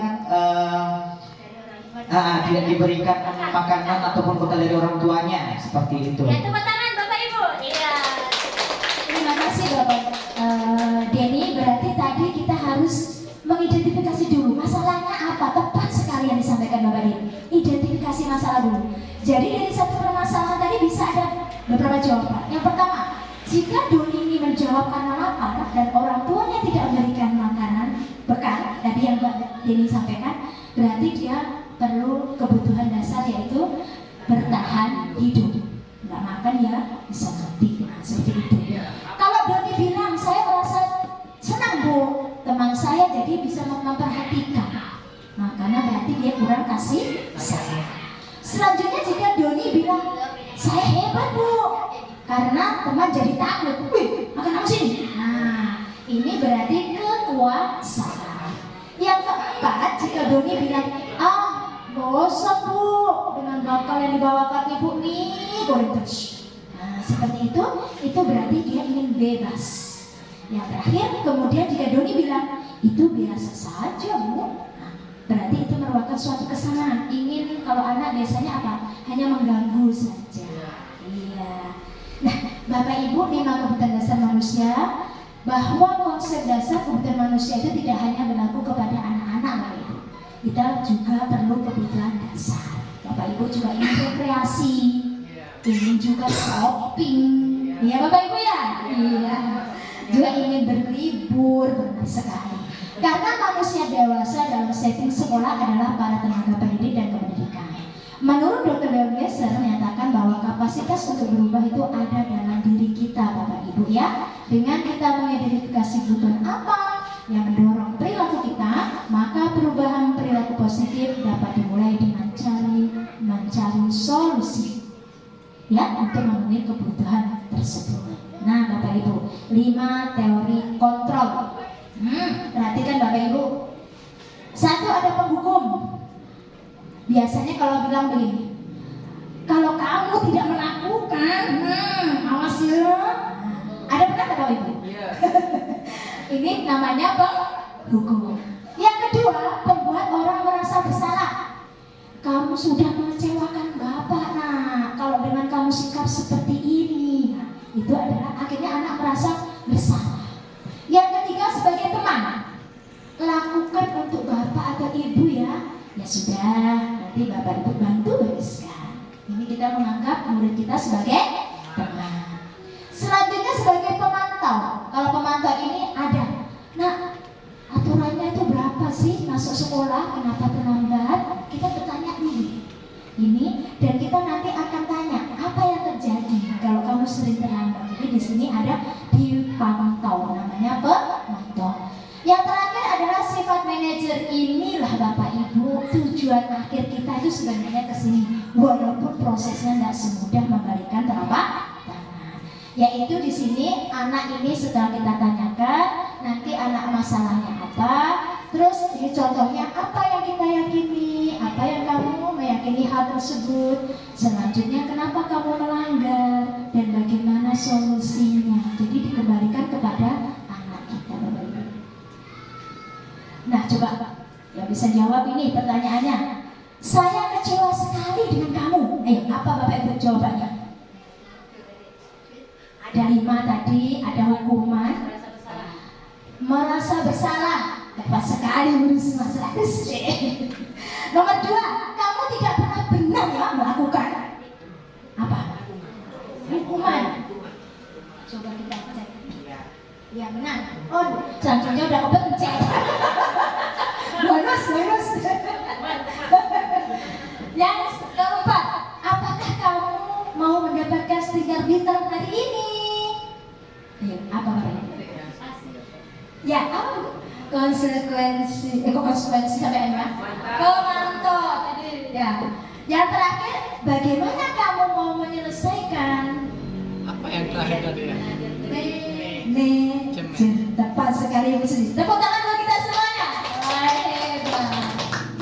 makanan ataupun bekal dari orang tuanya, seperti itu. Ya, tepuk tangan Bapak Ibu. Iya. Terima kasih Bapak Denny. Berarti tadi kita harus mengidentifikasi dulu masalahnya apa. Tepat sekali yang disampaikan Bapak Denny. Identifikasi masalah dulu. Jadi dari satu permasalahan tadi bisa ada beberapa jawaban. Yang pertama, jika Doni ini menjawab karena lapar dan orang tuanya tidak memberikan makanan bekal tadi yang Mbak Denny sampaikan, berarti dia perlu kebutuhan dasar yaitu bertahan hidup. Nggak makan ya bisa mati. Nah, seperti itu. Kalau Doni bilang saya merasa senang Bu, teman saya jadi bisa memperhatikan, nah karena berarti dia kurang kasih sayang. Selanjutnya jika Doni bilang saya hebat Bu, karena teman jadi takut, wih makan apa sini? Nah ini berarti kekuasaan. Yang keempat, jika Doni bilang bosan Bu dengan bakal yang dibawakan ibu nih goreng terus. Nah seperti itu berarti dia ingin bebas. Yang terakhir, kemudian jika Doni bilang itu biasa saja Bu, nah, berarti itu merupakan suatu kesamaan. Ingin, kalau anak biasanya apa? Hanya mengganggu saja. Iya. Nah, Bapak Ibu, 5 kebutuhan dasar manusia, bahwa konsep dasar kebutuhan manusia itu tidak hanya berlaku kepada anak-anak, Bapak Ibu. Kita juga perlu kebutuhan dasar. Bapak Ibu juga ingin rekreasi, ingin juga shopping. Iya Bapak Ibu ya? Iya. Juga ingin berlibur, benar sekali. Karena manusia dewasa dalam setting sekolah adalah para tenaga pendidik dan kependidikan. Menurut Dr. Belgeser menyatakan bahwa kapasitas untuk berubah itu ada dalam diri kita Bapak Ibu ya. Dengan kita mengidentifikasi kebutuhan apa yang mendorong perilaku kita, maka perubahan perilaku positif dapat dimulai dengan mencari solusi ya untuk memenuhi kebutuhan tersebut. Nah Bapak Ibu, 5 teori kontrol. Perhatikan Bapak Ibu. 1 ada penghukum. Biasanya kalau bilang begini, kalau kamu tidak melakukan, awas ya. Ada benar tak Bapak Ibu? Ini namanya penghukum. Yang kedua, membuat orang merasa bersalah. Kamu sudah mengecewakan Bapak, nah kalau dengan kamu sikap seperti ini, nah, itu adalah akhirnya anak merasa bersalah. Yang ketiga, sebagai teman, lakukan untuk Bapak atau Ibu ya. Ya sudah, nanti Bapak Ibu bantu bereskan. Ini kita menganggap murid kita sebagai teman. Selanjutnya sebagai pemantau. Kalau pemantau ini ada, nah aturannya itu berapa sih masuk sekolah, kenapa terlambat? Kita bertanya ini, dan kita nanti akan tanya apa yang terjadi kalau kamu sering terlambat. Jadi di sini ada dipantau, namanya pemantau. Yang terakhir adalah sifat manajer. Inilah Bapak Ibu tujuan akhir kita itu sebenarnya ke sini, walaupun prosesnya tidak semudah membalikan telapak tangan. Yaitu di sini anak ini sedang kita tanyakan, nanti anak masalahnya apa, terus ini contohnya apa yang kita yakini, apa yang kamu meyakini hal tersebut, selanjutnya kenapa kamu melanggar dan bagaimana solusinya. Jadi dikembalikan kepada anak kita, Bapak Ibu. Nah coba yang bisa jawab ini pertanyaannya, saya kecewa sekali dengan kamu. Apa Bapak Ibu jawabannya? Ada 5 tadi, ada hukuman, merasa bersalah, tepat sekali urus masalah SD. Nomor 2, kamu tidak pernah benar ya melakukan apa? Hukuman. Coba kita cek. Ya benar. Oh, selanjutnya udah kepencet. bonus. Yang keempat, apakah kamu mau mendapatkan stiker bintang hari ini? Apa Bapak? Ya, apa? Konsekuensi sampai ya? Pemantau tadi. Ya. Yang terakhir, bagaimana kamu mau menyelesaikan? Apa yang terakhir tadi ya? Tepat sekali Bu Sudi. Tepuk tangan buat kita semuanya. Wah, hebat.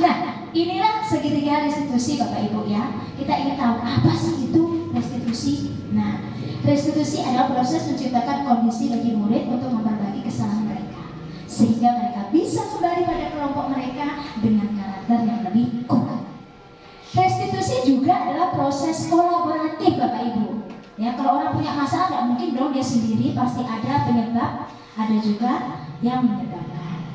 Nah, inilah segitiga restitusi Bapak Ibu ya. Kita ingin tahu apa sih itu restitusi. Nah, restitusi adalah proses menciptakan kondisi bagi murid untuk memperbaiki kesalahan mereka, sehingga mereka bisa kembali pada kelompok mereka dengan karakter yang lebih kuat. Restitusi juga adalah proses kolaboratif Bapak Ibu. Ya, kalau orang punya masalah nggak mungkin dong dia sendiri, pasti ada penyebab, ada juga yang menyebabkan.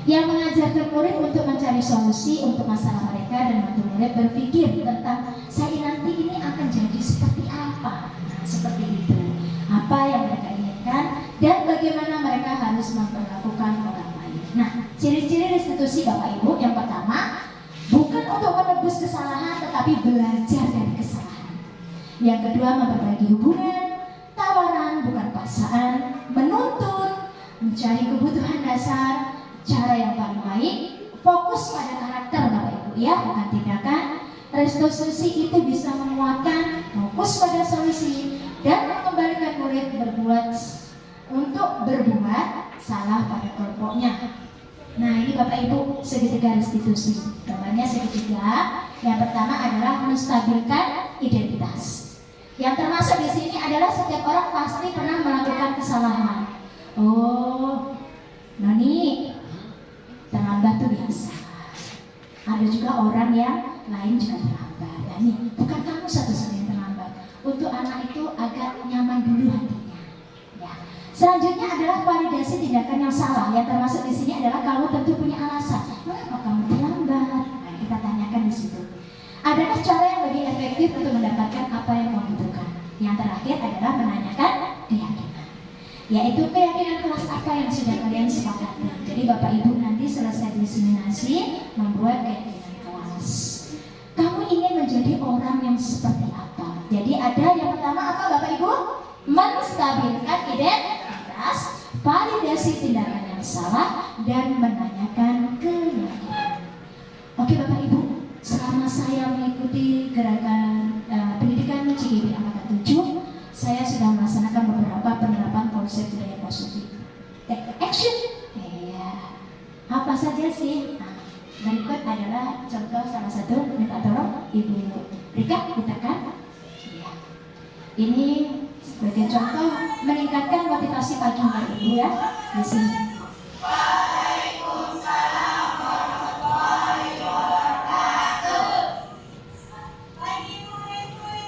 Yang mengajarkan murid untuk mencari solusi untuk masalah mereka dan membantu murid berpikir tentang saya nanti ini akan jadi seperti apa. Nah, seperti itu. Apa yang mereka inginkan dan bagaimana mereka harus memperlakukan orang lain. Nah, ciri-ciri restitusi Bapak Ibu yang pertama, bukan untuk menebus kesalahan tetapi belajar dari kesalahan. Yang kedua, memperbaiki hubungan, tawaran bukan paksaan, menuntun, mencari kebutuhan dasar, cara yang paling baik, fokus pada karakter Bapak Ibu ya, bukan tindakan. Restitusi itu bisa menguatkan, fokus pada solusi, dan mengembalikan murid untuk berbuat salah pada kelompoknya. Nah ini Bapak Ibu segitiga restitusi. Gambarnya segitiga. Yang pertama adalah menstabilkan identitas. Yang termasuk di sini adalah setiap orang pasti pernah melakukan kesalahan. Oh, Noni terlambat tuh biasa. Ada juga orang yang lain juga terlambat. Ya, nih, bukan kamu satu-satunya yang terlambat. Untuk anak itu agak nyaman dulu hatinya. Ya. Selanjutnya adalah validasi tindakan yang salah. Yang termasuk di sini adalah kamu tentu punya alasan. Mengapa kamu terlambat? Nah, kita tanyakan di situ. Adakah cara yang lebih efektif untuk mendapatkan apa yang kamu butuhkan? Yang terakhir adalah menanyakan keyakinan, yaitu keyakinan kelas apa yang sudah kalian sepakati. Jadi Bapak Ibu nanti selesai diseminasi membuat keyakinan kelas. Kamu ingin menjadi orang yang seperti apa? Jadi ada yang pertama apa Bapak Ibu? Menstabilkan identitas, validasi tindakan yang salah, dan menanyakan keyakinan. Oke Bapak Ibu, selama saya mengikuti gerakan pendidikan CGB Angkatan 7, saya sudah melaksanakan beberapa penerapan konsep budaya positif. Take action. Apa saja sih? Nah, Berikut adalah contoh salah satu, minta tolong Ibu Rika ditekan. Ini sebagai contoh meningkatkan motivasi paginya Ibu ya di sini.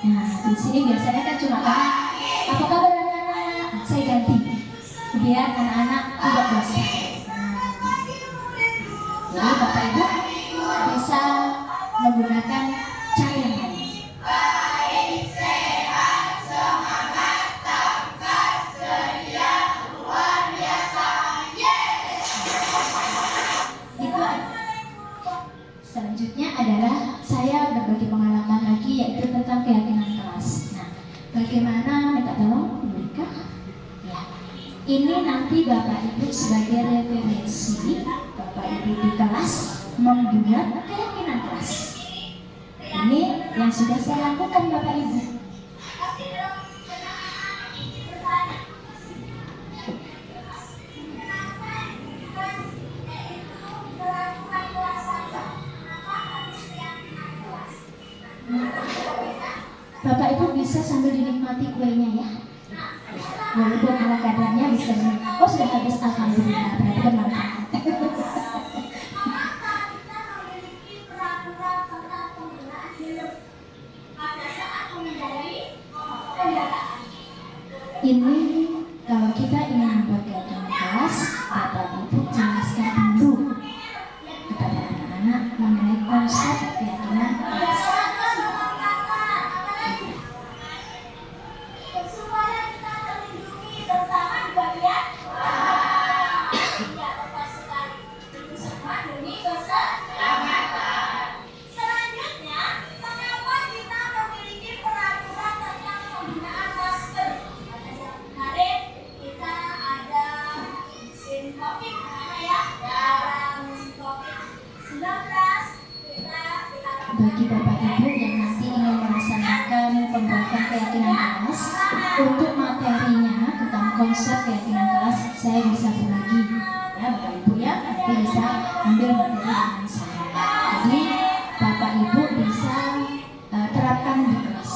Nah, di sini biasanya kan cuma apa kabar anak-anak? Saya ganti biar anak-anak tidak bosan. Jadi Bapak Ibu bisa menggunakan cara yang lain. Selanjutnya adalah saya berbagi pengalaman lagi yaitu tentang keyakinan kelas. Nah, bagaimana minta tolong Bu Rika? Ya, ini nanti Bapak Ibu sebagai referensi Bapak Ibu di kelas membuat keyakinan kelas. Ini yang sudah saya lakukan Bapak Ibu. Bapak Ibu bisa sambil dinikmati kuenya ya. Walaupun ala kadarnya bisa oh sudah habis, alhamdulillah, berarti bermanfaat. Ini kalau kita ingin membuat keyakinan kelas, Bapak Ibu jelaskan dulu kepada anak-anak mengenai konsep keyakinan kelas. Bagi Bapak Ibu yang nanti ingin melaksanakan pembuatan keyakinan kelas, untuk materinya tentang konsep keyakinan kelas saya bisa berbagi ya Bapak Ibu ya, nanti bisa ambil materi dengan saya. Jadi Bapak Ibu bisa terapkan di kelas.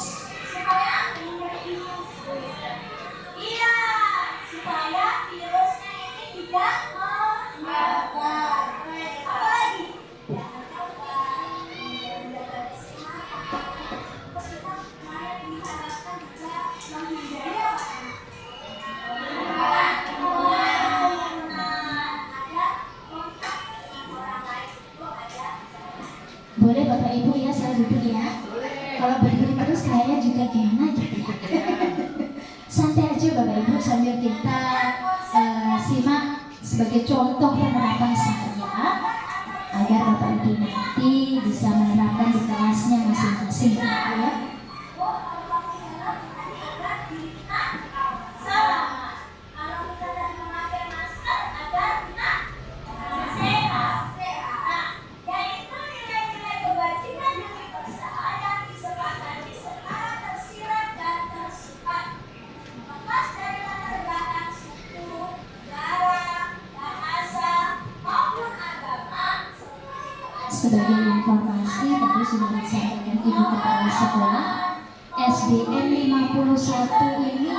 Boleh Bapak Ibu ya, saya duduk ya. Kalau berdiri terus kayaknya juga gimana gitu ya. Santai aja Bapak Ibu sambil kita simak sebagai contoh penerapan saya agar Bapak Ibu nanti bisa menerapkan di kelasnya masing-masing ya. Sebagai informasi tadi sudah disampaikan Ibu Kepala Sekolah, SDN 51 ini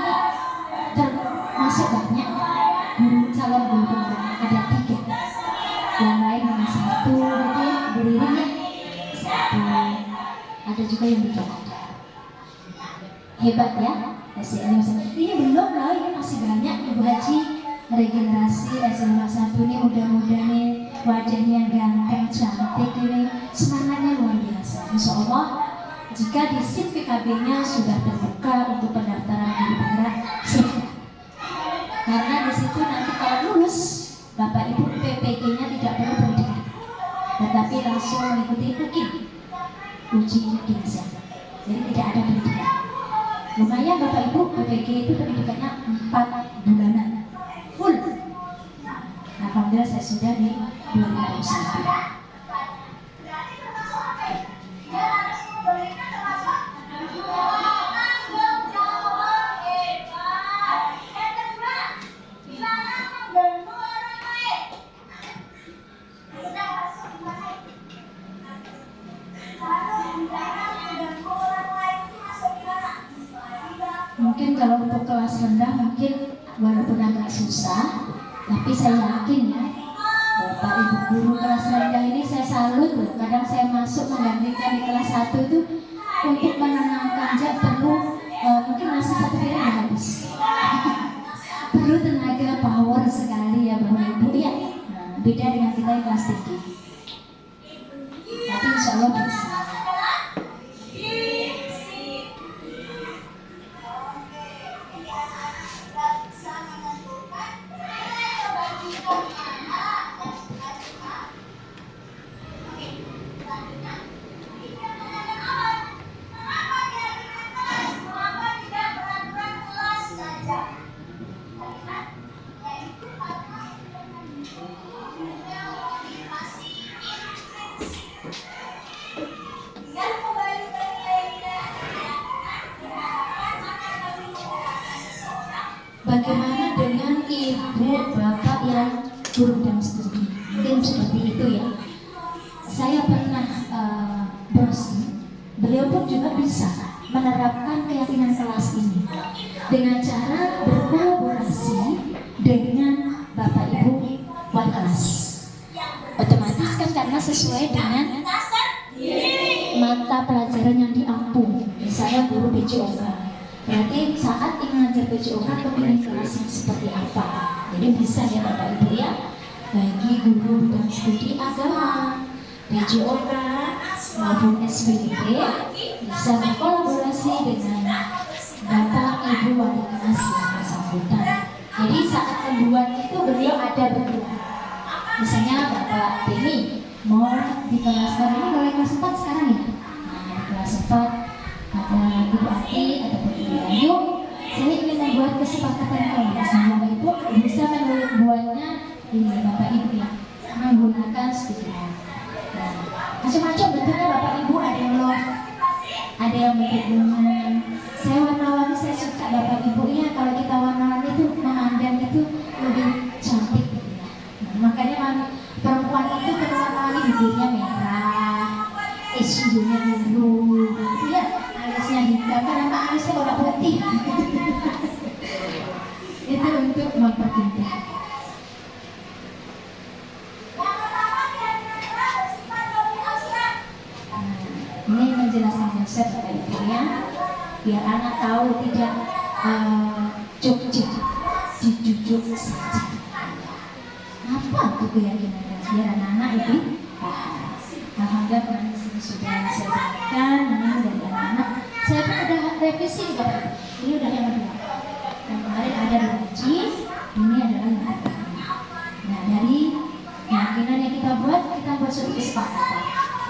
termasuk banyak guru calon guru pembina, ada 3. Yang lain hanya 1 gitu ya, berdirinya 1. Ada juga yang 3 ada. Hebat ya SDN 51. Ini belum loh, ini masih banyak Ibu Haji. Regenerasi SDN 51 ini mudah-mudahan nih wajahnya ganteng, cantik ini, semangatnya luar biasa. Insya Allah jika di SIP PKB-nya sudah terbuka untuk pendaftaran guru penggerak, silakan. Karena di situ nanti kalau lulus Bapak Ibu PPG-nya tidak perlu pendidikan, tetapi langsung mengikuti uji kinerja. Jadi tidak ada pendidikan. Lumayan Bapak Ibu, PPG itu pendidikannya 4 bulanan full. Alhamdulillah saya sudah di 2021. kelas rendah mungkin walaupun agak susah, tapi saya yakin ya, Bapak Ibu guru kelas rendah ini saya salut loh. Kadang saya masuk menggantikan di kelas 1 itu untuk menenangkan aja perlu mungkin masih 1 piring udah habis. Perlu tenaga power sekali ya Bapak Ibu ya. Nah, beda dengan kita yang kelas tinggi. Tapi insya Allah bisa. Bagaimana dengan ibu bapak yang guru dan studi? Mungkin seperti itu ya. Saya pernah browsing, beliau pun juga bisa menerapkan keyakinan kelas ini dengan cara berkolaborasi dengan bapak ibu wali kelas. Otomatis kan karena sesuai dengan mata pelajaran yang diampu. Misalnya guru BCOK. Berarti saat ingin ngajar BCOK kepingin kelas yang seperti apa. Jadi bisa ya Bapak Ibu ya, bagi guru dan studi agama BCOK maupun SPDP bisa berkolaborasi dengan Bapak Ibu wali kelas yang bersangkutan. Jadi saat membuat itu beliau ada berdua. Misalnya Bapak Beni mau di kelas baru ini mulai kelas 4 sekarang ya. Nah, kelas 4 ada Ibu Ati, ada Bu Ayu. Saya ingin membuat kesepakatan kelas. Bapak Ibu bisa membuatnya ini Bapak Ibu ya, menggunakan stiker. Nah, macam-macam bentuknya Bapak Ibu, ada yang love, ada yang bentuk bunga. Saya warna-warni, saya suka Bapak Ibu ya. Kalau kita warna-warni itu memandang itu lebih cantik gitu ya. Nah, makanya perempuan itu warna-warni bibirnya merah, isunya biru, gitu ya. Alisnya hitam, kenapa alisnya warna putih? Itu untuk mempertindak. Ini menjelaskan konsep Bapak Ibu ya, biar anak tahu tidak dijujuk saja. Apa tuh keyakinannya? Biar anak-anak lebih paham. Alhamdulillah kemarin sini sudah saya berikan ini dari anak-anak. Saya pun udah revisi juga Pak. Ini udah yang kedua. Yang kemarin ada 2 biji, ini adalah yang kedua. Nah dari keyakinan yang kita buat suatu kesepakatan.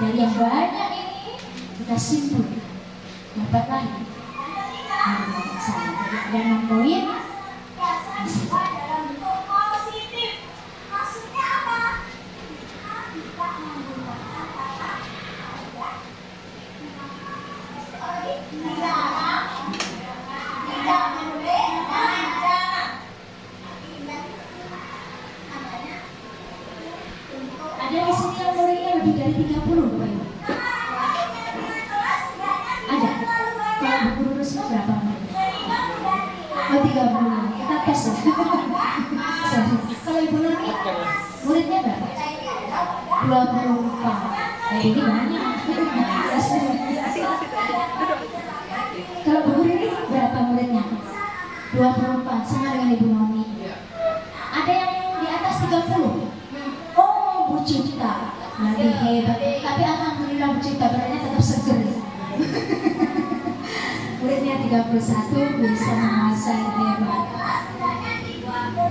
Dari yang banyak ini kita simpulkan dapatlah ini. Saya ada 6 poin. Ada di sini yang muridnya lebih dari 30 Bapak Ibu. Ada. Kalau Bu Guru resmi berapa muridnya? Oh 30. Kita tes ya. Kalau Ibu Nurmi muridnya berapa? 24. Ini banyak. Kalau Bu Guru ini berapa muridnya? 24. Sama dengan Ibu Nurmi. Ada yang di atas 30. Oh, Bu Cipta lagi hebat. Tapi alhamdulillah Bu Cipta badannya tetap seger. Muridnya 31 bisa menguasai hebat.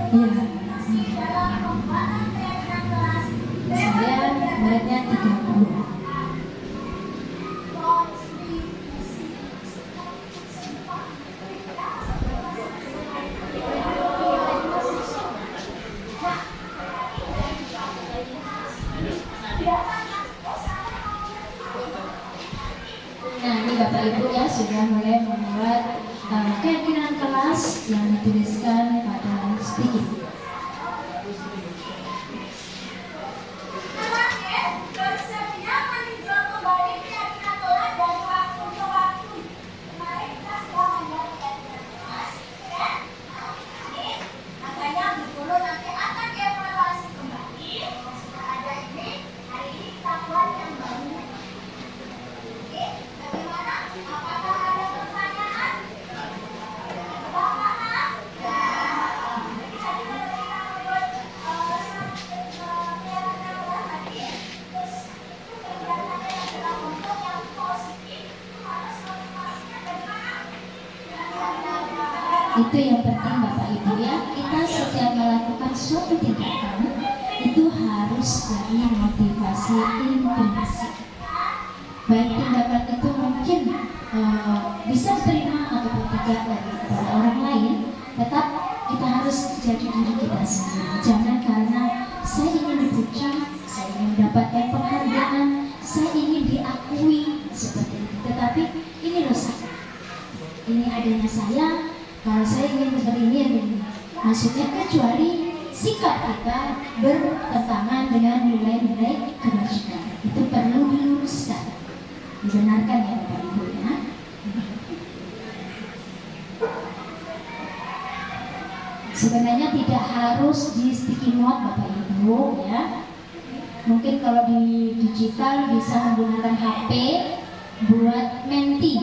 Iya. Saya muridnya 30. Nah ini Bapak Ibu ya sudah mulai membuat keyakinan kelas yang dituliskan pada sticky. Itu yang penting Bapak Ibu ya. Kita setiap melakukan suatu tindakan itu harus dari motivasi intrinsik. Baik tindakan itu mungkin bisa diterima ataupun tidak dari orang lain, tetap kita harus jadi diri kita sendiri. Jangan karena saya ingin dipuji, saya ingin mendapatkan penghargaan, saya ingin diakui seperti itu. Tetapi ini loh saya, ini adanya saya, kalau saya ingin seperti ini. Maksudnya kecuali sikap kita bertentangan dengan nilai-nilai kebajikan, itu perlu diluruskan, dibenarkan ya Bapak Ibu ya. Sebenarnya tidak harus di sticky note Bapak Ibu ya. Mungkin kalau di digital bisa menggunakan HP buat menti.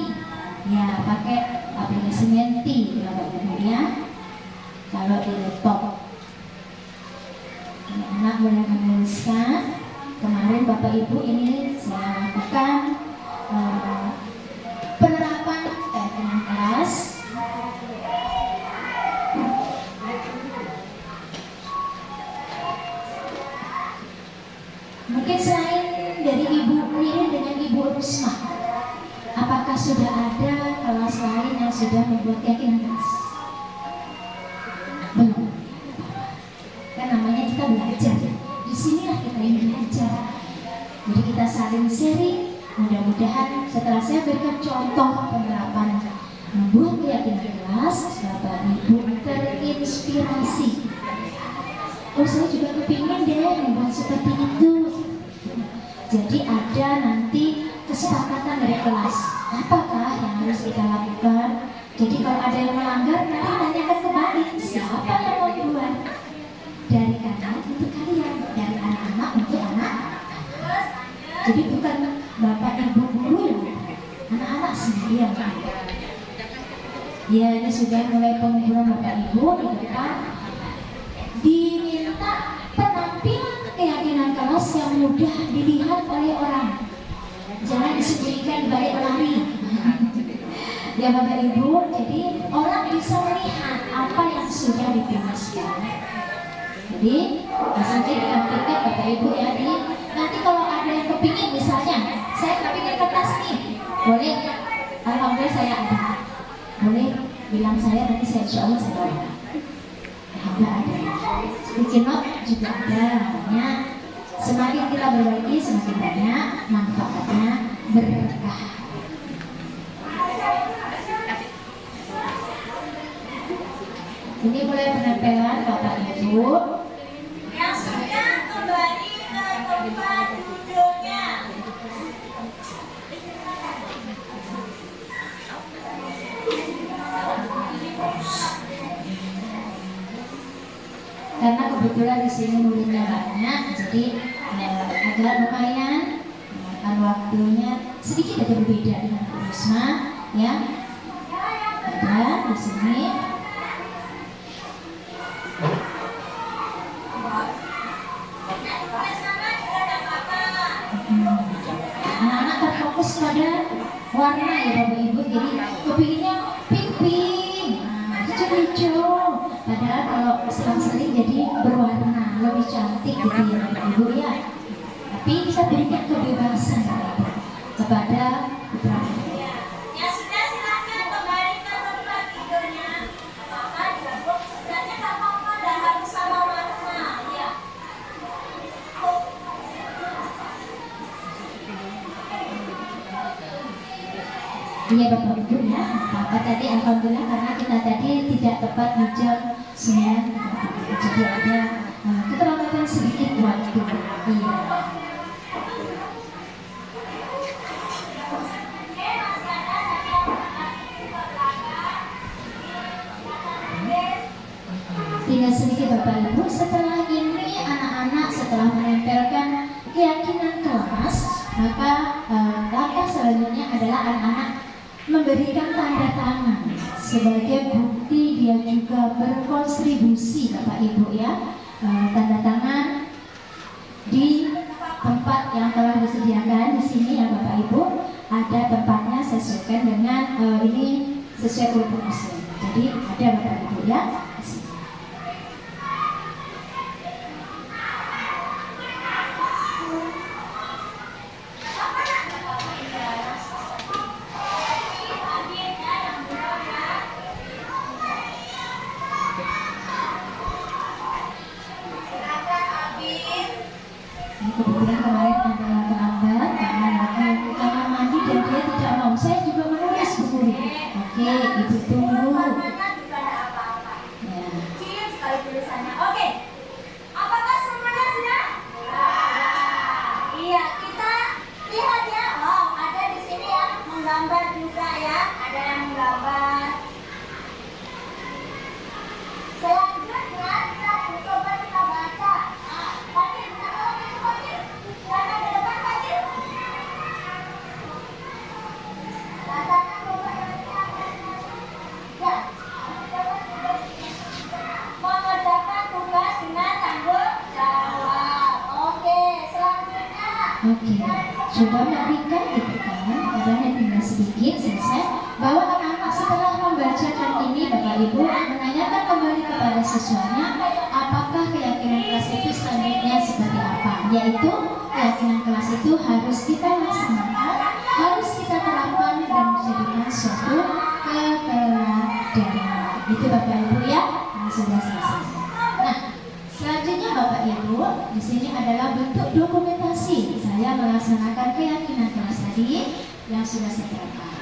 Ya, pakai aplikasi menti Bapak Ibu ya. Kalau di laptop. Anak mulai menuliskan. Kemarin Bapak Ibu ini saya lakukan penerapan keyakinan kelas. Mungkin selain dari Ibu Nirin dengan Ibu Rusma, apakah sudah ada kelas lain yang sudah membuat keyakinan kelas? Belum. Kan namanya kita belajar. Di sinilah kita ingin belajar. Jadi kita saling sharing. Mudah-mudahan setelah saya berikan contoh penerapan membuat keyakinan kelas, Bapak Ibu terinspirasi. Oh, saya juga kepingin deh membuat seperti itu. Jadi ada nanti kesepakatan dari kelas. Apakah yang harus kita lakukan? Jadi kalau ada yang melanggar, nanti tanyakan kembali siapa yang mau buat. Dari kalian untuk kalian, dari anak-anak untuk anak. Jadi bukan bapak ibu guru yang anak-anak sendiri yang buat. Ya, ini sudah mulai pengumpulan bapak ibu di depan. Diminta penampilan keyakinan kelas yang mudah dilihat oleh orang. Jangan disembunyikan di balik lemari. Ya Bapak Ibu, jadi orang bisa melihat apa yang sudah dituliskan. Jadi misalnya ditampilkan Bapak Ibu ya, nanti kalau ada yang kepingin misalnya, saya kepingin kertas nih, boleh? Alhamdulillah saya ada. Boleh bilang saya, nanti saya insya Allah saya bawa. Alhamdulillah ada. Sticky note juga ada, makanya semakin kita berbagi semakin banyak manfaatnya berkah. Ini mulai penempelan Bapak Ibu. Yang sudah kembali ke tempat duduknya. Karena kebetulan di sini muridnya banyak, jadi agak lumayan memakan waktunya sedikit aja berbeda dengan Bu Risma, ya. Ada di sini. Anak-anak terfokus pada warna ya Bapak Ibu, jadi kepinginnya pink-pink, hijau-hijau. Padahal kalau selang-seling jadi berwarna, lebih cantik gitu ya Bapak Ibu ya. Tapi kita berikan kebebasan kepada putra. Yang sudah silakan kembali ke tempat tidurnya. Apa-apa dilakukan sebenarnya nggak apa-apa, dan harus sama warna ya. Iya Bapak Ibu ya, apa tadi alhamdulillah karena kita tadi tidak tepat di jam 9, jadi ada keterlambatan sedikit waktu. Iya. Tinggal sedikit Bapak Ibu, setelah ini anak-anak setelah menempelkan keyakinan kelas, maka langkah selanjutnya adalah anak-anak memberikan tanda tangan sebagai bukti dia juga berkontribusi Bapak Ibu ya. Tanda tangan di tempat yang telah disediakan di sini ya Bapak Ibu, ada tempatnya sesuaikan dengan ini sesuai kurikulum. Jadi Ada Bapak Ibu ya. Ini kebetulan kemarin ada terlambat karena mereka di kamar mandi dan dia tidak mau. Saya juga menulis Bu Guru. Oke, Ibu tunggu. Ya. Kecil sekali tulisannya. Oke. Apakah semuanya sudah? Iya, kita lihat ya. Oh, ada di sini yang menggambar juga ya. Ada yang menggambar. Selanjutnya kita coba kita baca. Fadil, Fadil. Jangan ke depan, Fadil. Bacakan coba ya. Mengerjakan tugas dengan tanggung jawab. Oke, selanjutnya. Oke, coba Mbak Rika gitu kan, padahal tinggal sedikit selesai. Bahwa anak-anak setelah membacakan ini, Bapak Ibu menanyakan kembali kepada siswanya, apakah keyakinan kelas itu selanjutnya seperti apa? Yaitu keyakinan kelas itu harus kita laksanakan, harus kita terapkan dan menjadikan suatu keteladanan. Itu Bapak Ibu ya, yang sudah selesai. Nah, selanjutnya Bapak Ibu, di sini adalah bentuk dokumentasi saya melaksanakan keyakinan kelas tadi yang sudah saya terapkan.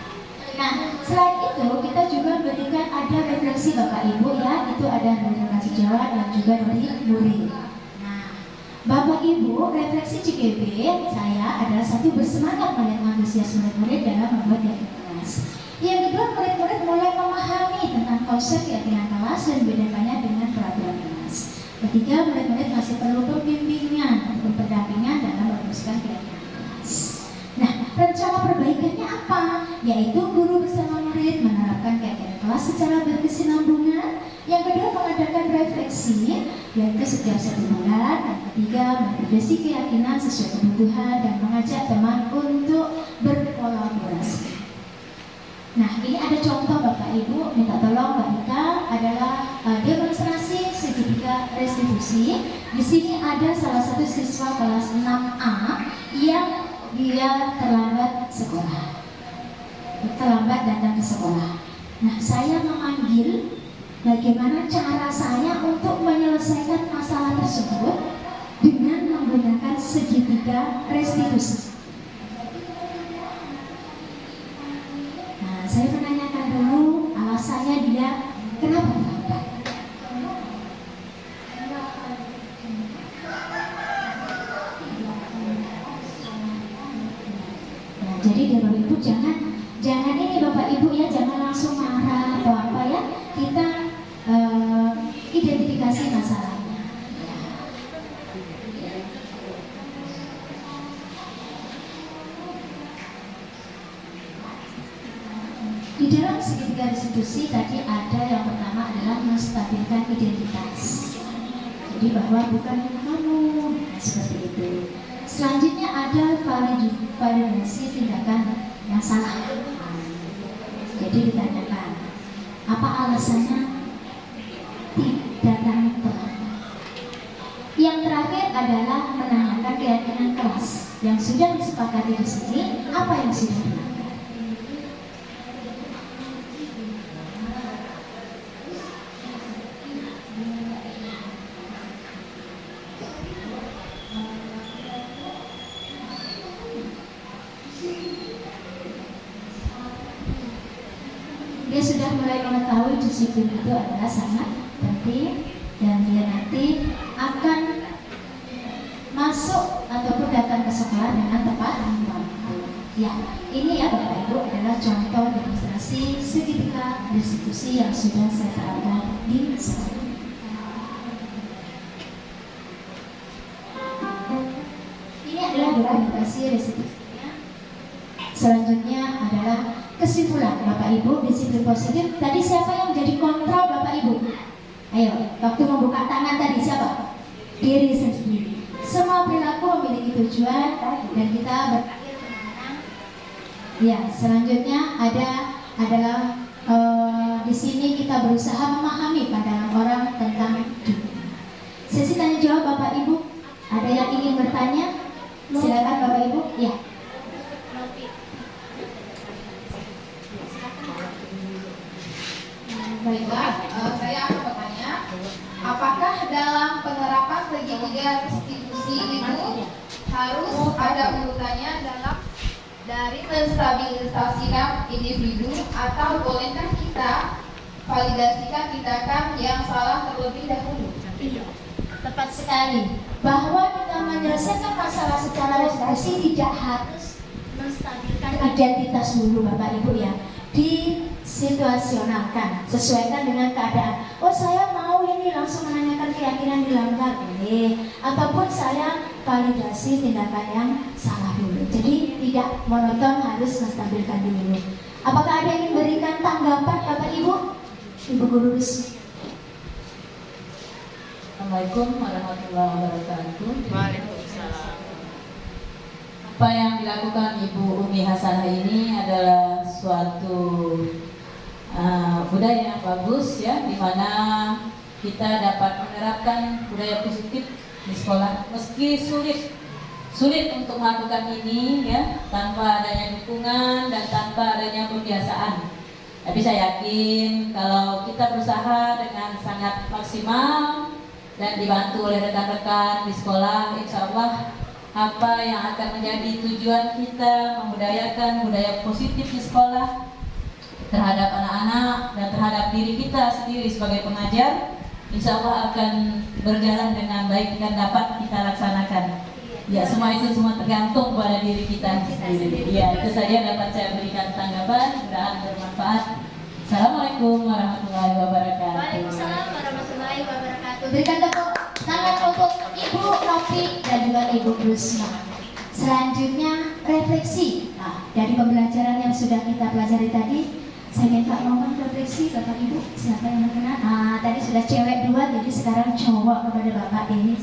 Nah, selain itu kita juga berikan ada refleksi Bapak Ibu ya, itu ada dari kasih jawab dan juga dari murid. Nah, Bapak Ibu, refleksi CGB saya adalah satu bersemangat melihat antusias murid-murid dalam membuat keyakinan kelas. Yang kedua, murid-murid mulai memahami tentang konsep keyakinan kelas dan bedakannya dengan peraturan kelas. Ketiga, murid-murid masih perlu pembimbingan atau pendampingan dalam merumuskan keyakinan kelas. Nah, rencana perbaikannya apa? Yaitu guru bersama murid menerapkan keyakinan kelas secara berkesinambungan. Yang kedua, mengadakan refleksi, yaitu setiap 1 bulan. Yang ketiga, merevisi keyakinan sesuai kebutuhan dan mengajak teman untuk berkolaborasi. Nah, ini ada contoh Bapak Ibu, minta tolong Mbak Rika, adalah demonstrasi segitiga restitusi. Di sini ada salah satu siswa kelas 6A yang dia terlambat sekolah, terlambat datang ke sekolah. Nah, saya memanggil bagaimana cara saya untuk menyelesaikan masalah tersebut dengan menggunakan segitiga restitusi. Nah, saya menanyakan dulu alasannya dia kenapa terlambat. Nah, jadi Bapak Ibu jangan ini Bapak Ibu ya, jangan langsung marah atau apa ya. Kita identifikasi masalahnya. Di dalam segitiga restitusi tadi ada yang pertama adalah menstabilkan identitas. Jadi bahwa bukan kamu, seperti itu. Selanjutnya ada validasi tindakan yang salah. Jadi ditanyakan, apa alasannya datang terlambat? Yang terakhir adalah menanyakan keyakinan kelas yang sudah disepakati di sini, apa yang sudah dilanggar. Dia sudah mulai mengetahui disiplin itu adalah sangat penting dan dia nanti akan masuk ataupun datang ke sekolah dengan tepat waktu. Ya, ini ya Bapak Ibu adalah contoh demonstrasi segitiga restitusi yang sudah saya terapkan di sekolah. Ini adalah dokumentasi restitusinya. Selanjutnya adalah kesimpulan Bapak Ibu, disiplin positif. Tadi siapa yang menjadi kontrol Bapak Ibu? Ayo, waktu membuka tangan tadi siapa? Diri sendiri. Semua perilaku memiliki tujuan dan kita berakhir menang. Ya, selanjutnya adalah memang di sini kita berusaha memahami pandangan orang tentang dunia. Sesi tanya jawab Bapak Ibu, ada yang ingin bertanya? Silakan Bapak Ibu. Ya. Baiklah, saya akan bertanya, apakah dalam penerapan segitiga restitusi itu harus ada urutannya dari menstabilisasikan individu, atau bolehkah kita validasikan tindakan yang salah terlebih dahulu? Tepat sekali, bahwa kita menyelesaikan masalah secara restitusi tidak harus menstabilkan identitas dulu Bapak Ibu ya. Disituasionalkan, sesuaikan dengan keadaan. Oh saya mau ini langsung menanyakan keyakinan dilanggar, ataupun saya validasi tindakan yang salah dulu. Jadi tidak monoton, harus menstabilkan dulu. Apakah ada yang ingin berikan tanggapan Bapak Ibu? Ibu Guru Risma. Assalamualaikum warahmatullahi wabarakatuh. Waalaikumsalam. Apa yang dilakukan Ibu Umi Hasanah ini adalah suatu budaya yang bagus ya, di mana kita dapat menerapkan budaya positif di sekolah meski sulit untuk melakukan ini ya, tanpa adanya dukungan dan tanpa adanya pembiasaan. Tapi saya yakin kalau kita berusaha dengan sangat maksimal dan dibantu oleh rekan-rekan di sekolah, insya Allah apa yang akan menjadi tujuan kita membudayakan budaya positif di sekolah terhadap anak-anak dan terhadap diri kita sendiri sebagai pengajar, insya Allah akan berjalan dengan baik dan dapat kita laksanakan. Ya, semua itu tergantung pada diri kita sendiri. Ya, itu saja dapat saya berikan tanggapan, mudah-mudahan bermanfaat. Assalamualaikum warahmatullahi wabarakatuh. Waalaikumsalam warahmatullahi wabarakatuh. Berikan tepuk tangan untuk Ibu Novi dan juga Ibu Rusma. Selanjutnya refleksi. Nah, dari pembelajaran yang sudah kita pelajari tadi, saya minta mohon refleksi Bapak Ibu. Siapa yang berkenan? Nah, tadi sudah cewek dua, jadi sekarang cowok kepada Bapak ini.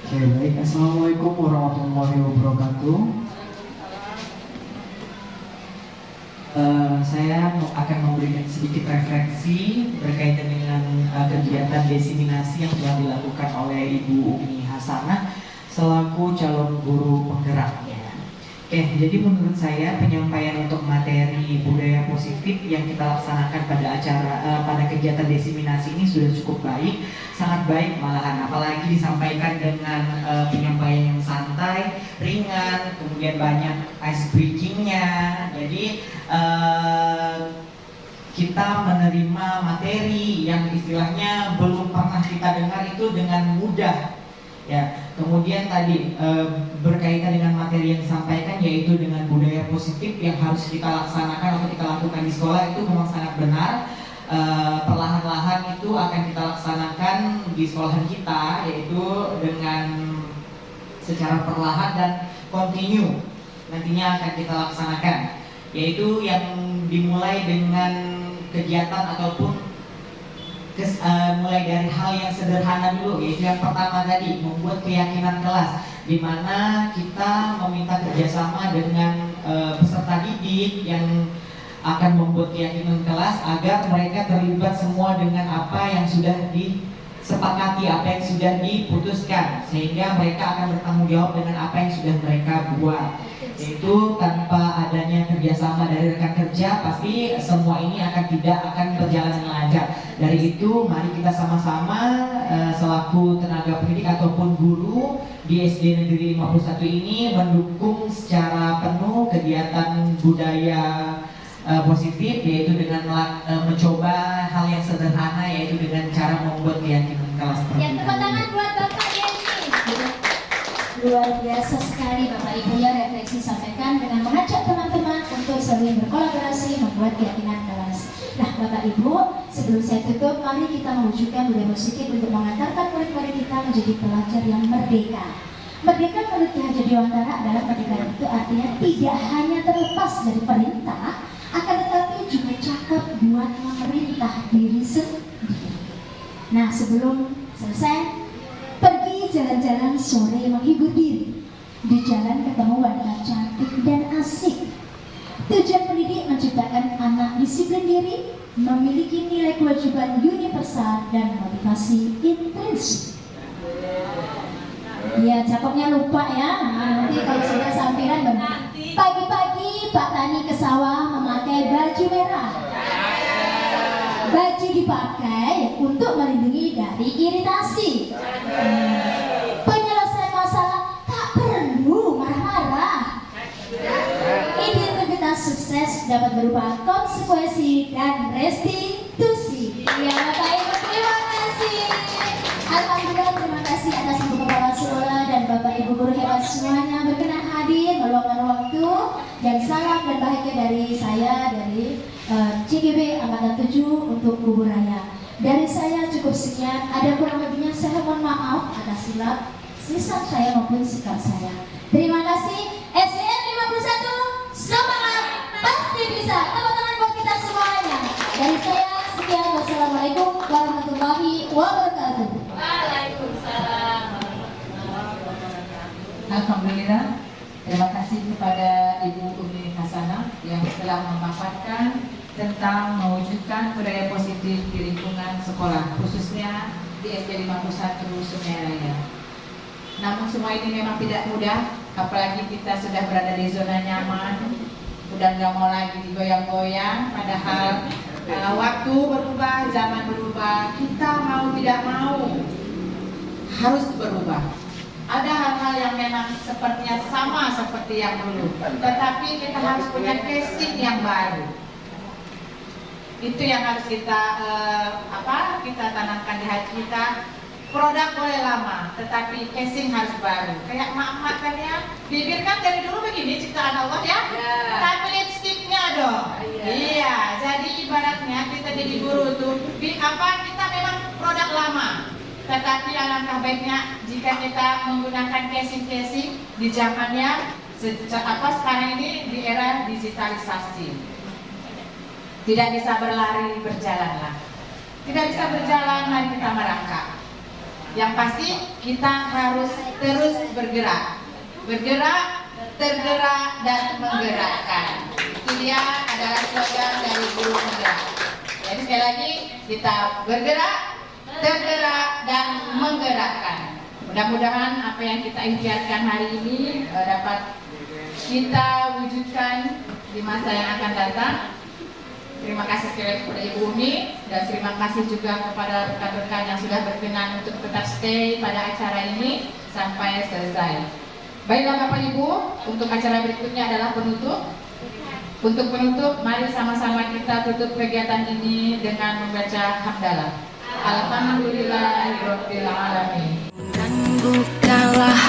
Oke, baik. Assalamualaikum warahmatullahi wabarakatuh. Saya akan memberikan sedikit refleksi berkaitan dengan kegiatan desiminasi yang telah dilakukan oleh Ibu Umi Hasanah selaku calon guru penggerak. Oke, jadi menurut saya penyampaian untuk materi budaya positif yang kita laksanakan pada kegiatan desiminasi ini sudah cukup baik, sangat baik malahan, apalagi disampaikan dengan penyampaian yang santai, ringan, kemudian banyak ice breakingnya. Jadi kita menerima materi yang istilahnya belum pernah kita dengar itu dengan mudah. Ya, kemudian tadi berkaitan dengan materi yang disampaikan, yaitu dengan budaya positif yang harus kita laksanakan atau kita lakukan di sekolah, itu memang sangat benar. Perlahan-lahan itu akan kita laksanakan di sekolahan kita, yaitu dengan secara perlahan dan kontinu nantinya akan kita laksanakan, yaitu yang dimulai dengan kegiatan ataupun mulai dari hal yang sederhana dulu, yaitu yang pertama tadi membuat keyakinan kelas, di mana kita meminta kerjasama dengan peserta didik yang akan membuat keyakinan kelas agar mereka terlibat semua dengan apa yang sudah disepakati, apa yang sudah diputuskan, sehingga mereka akan bertanggung jawab dengan apa yang sudah mereka buat. Yaitu tanpa adanya kerjasama dari rekan kerja, pasti semua ini tidak akan berjalan dengan lancar. Dari itu, mari kita sama-sama selaku tenaga pendidik ataupun guru di SD Negeri 51 ini mendukung secara penuh kegiatan budaya positif, yaitu dengan mencoba hal yang sederhana, yaitu dengan cara membuat keyakinan kelas. Yang tepuk tangan buat Bapak Denny. Luar biasa sekali Bapak Ibu ya, refleksi sampaikan dengan mengajak teman-teman untuk saling berkolaborasi membuat keyakinan kelas. Nah Bapak Ibu, sebelum saya tutup, mari kita mewujudkan budaya positif untuk mengantarkan murid-murid kita menjadi pelajar yang merdeka. Merdeka menurut Ki Hajar Dewantara adalah merdeka itu artinya tidak hanya terlepas dari perintah, akan tetapi juga cakap buat memerintah diri sendiri. Nah sebelum selesai, pergi jalan-jalan sore menghibur diri. Di jalan ketemu wanita cantik dan asik. Tujuan pendidik menciptakan anak disiplin diri, memiliki nilai kewajiban universal dan motivasi intrinsik. Iya, cakepnya lupa ya. Nah, nanti kalau sudah sampiran benar. Pagi-pagi Pak Tani ke sawah memakai baju merah. Baju dipakai untuk melindungi dari iritasi. Penyelesaian masalah tak perlu marah-marah. Integritas sukses dapat berupa konsekuensi dan restitusi. Ya, Bapak Ibu, terima kasih. Alhamdulillah, terima kasih atas Ibu Kepala Sekolah dan Bapak Ibu guru hebat semuanya berkenan hadir meluangkan waktu dan salam dan bahagia dari saya dari CGB Angkatan 7 untuk Bubur Raya. Dari saya cukup sekian, ada kurang lebihnya saya mohon maaf atas silap lisan saya maupun sikap saya. Terima kasih. SDN 51 semangat pasti bisa. Tepuk tangan buat kita semuanya. Dari saya sekian, wassalamualaikum warahmatullahi wabarakatuh. Alhamdulillah, terima kasih kepada Ibu Umi Hasanah yang telah memaparkan tentang mewujudkan budaya positif di lingkungan sekolah, khususnya di SD 51 Sungai Raya. Namun semua ini memang tidak mudah, apalagi kita sudah berada di zona nyaman, udah nggak mau lagi digoyang-goyang, padahal waktu berubah, zaman berubah, kita mau tidak mau harus berubah. Ada hal-hal yang memang sepertinya sama seperti yang dulu, tetapi kita harus punya casing yang baru. Itu yang harus kita kita tanamkan di hati kita. Produk boleh lama, tetapi casing harus baru. Kayak emak-emak kan ya, bibir kan dari dulu begini ciptaan Allah ya, tapi lipstiknya dong. Iya, jadi ibaratnya kita jadi guru tuh, kita memang produk lama. Tetapi alangkah baiknya jika kita menggunakan casing-casing di zamannya sekarang ini di era digitalisasi. Tidak bisa berlari, berjalanlah. Tidak bisa berjalan, mari kita merangkak. Yang pasti kita harus terus bergerak. Bergerak, tergerak, dan menggerakkan. Itu dia adalah slogan dari Guru Penggerak. Jadi sekali lagi kita bergerak, tergerak, dan menggerakkan. Mudah-mudahan apa yang kita ikhtiarkan hari ini dapat kita wujudkan di masa yang akan datang. Terima kasih sekali lagi kepada Ibu Umi, dan terima kasih juga kepada rekan-rekan yang sudah berkenan untuk tetap stay pada acara ini sampai selesai. Baiklah Bapak Ibu, untuk acara berikutnya adalah penutup. Untuk penutup, mari sama-sama kita tutup kegiatan ini dengan membaca hamdalah. Alhamdulillahirabbil alamin. Dan bukanlah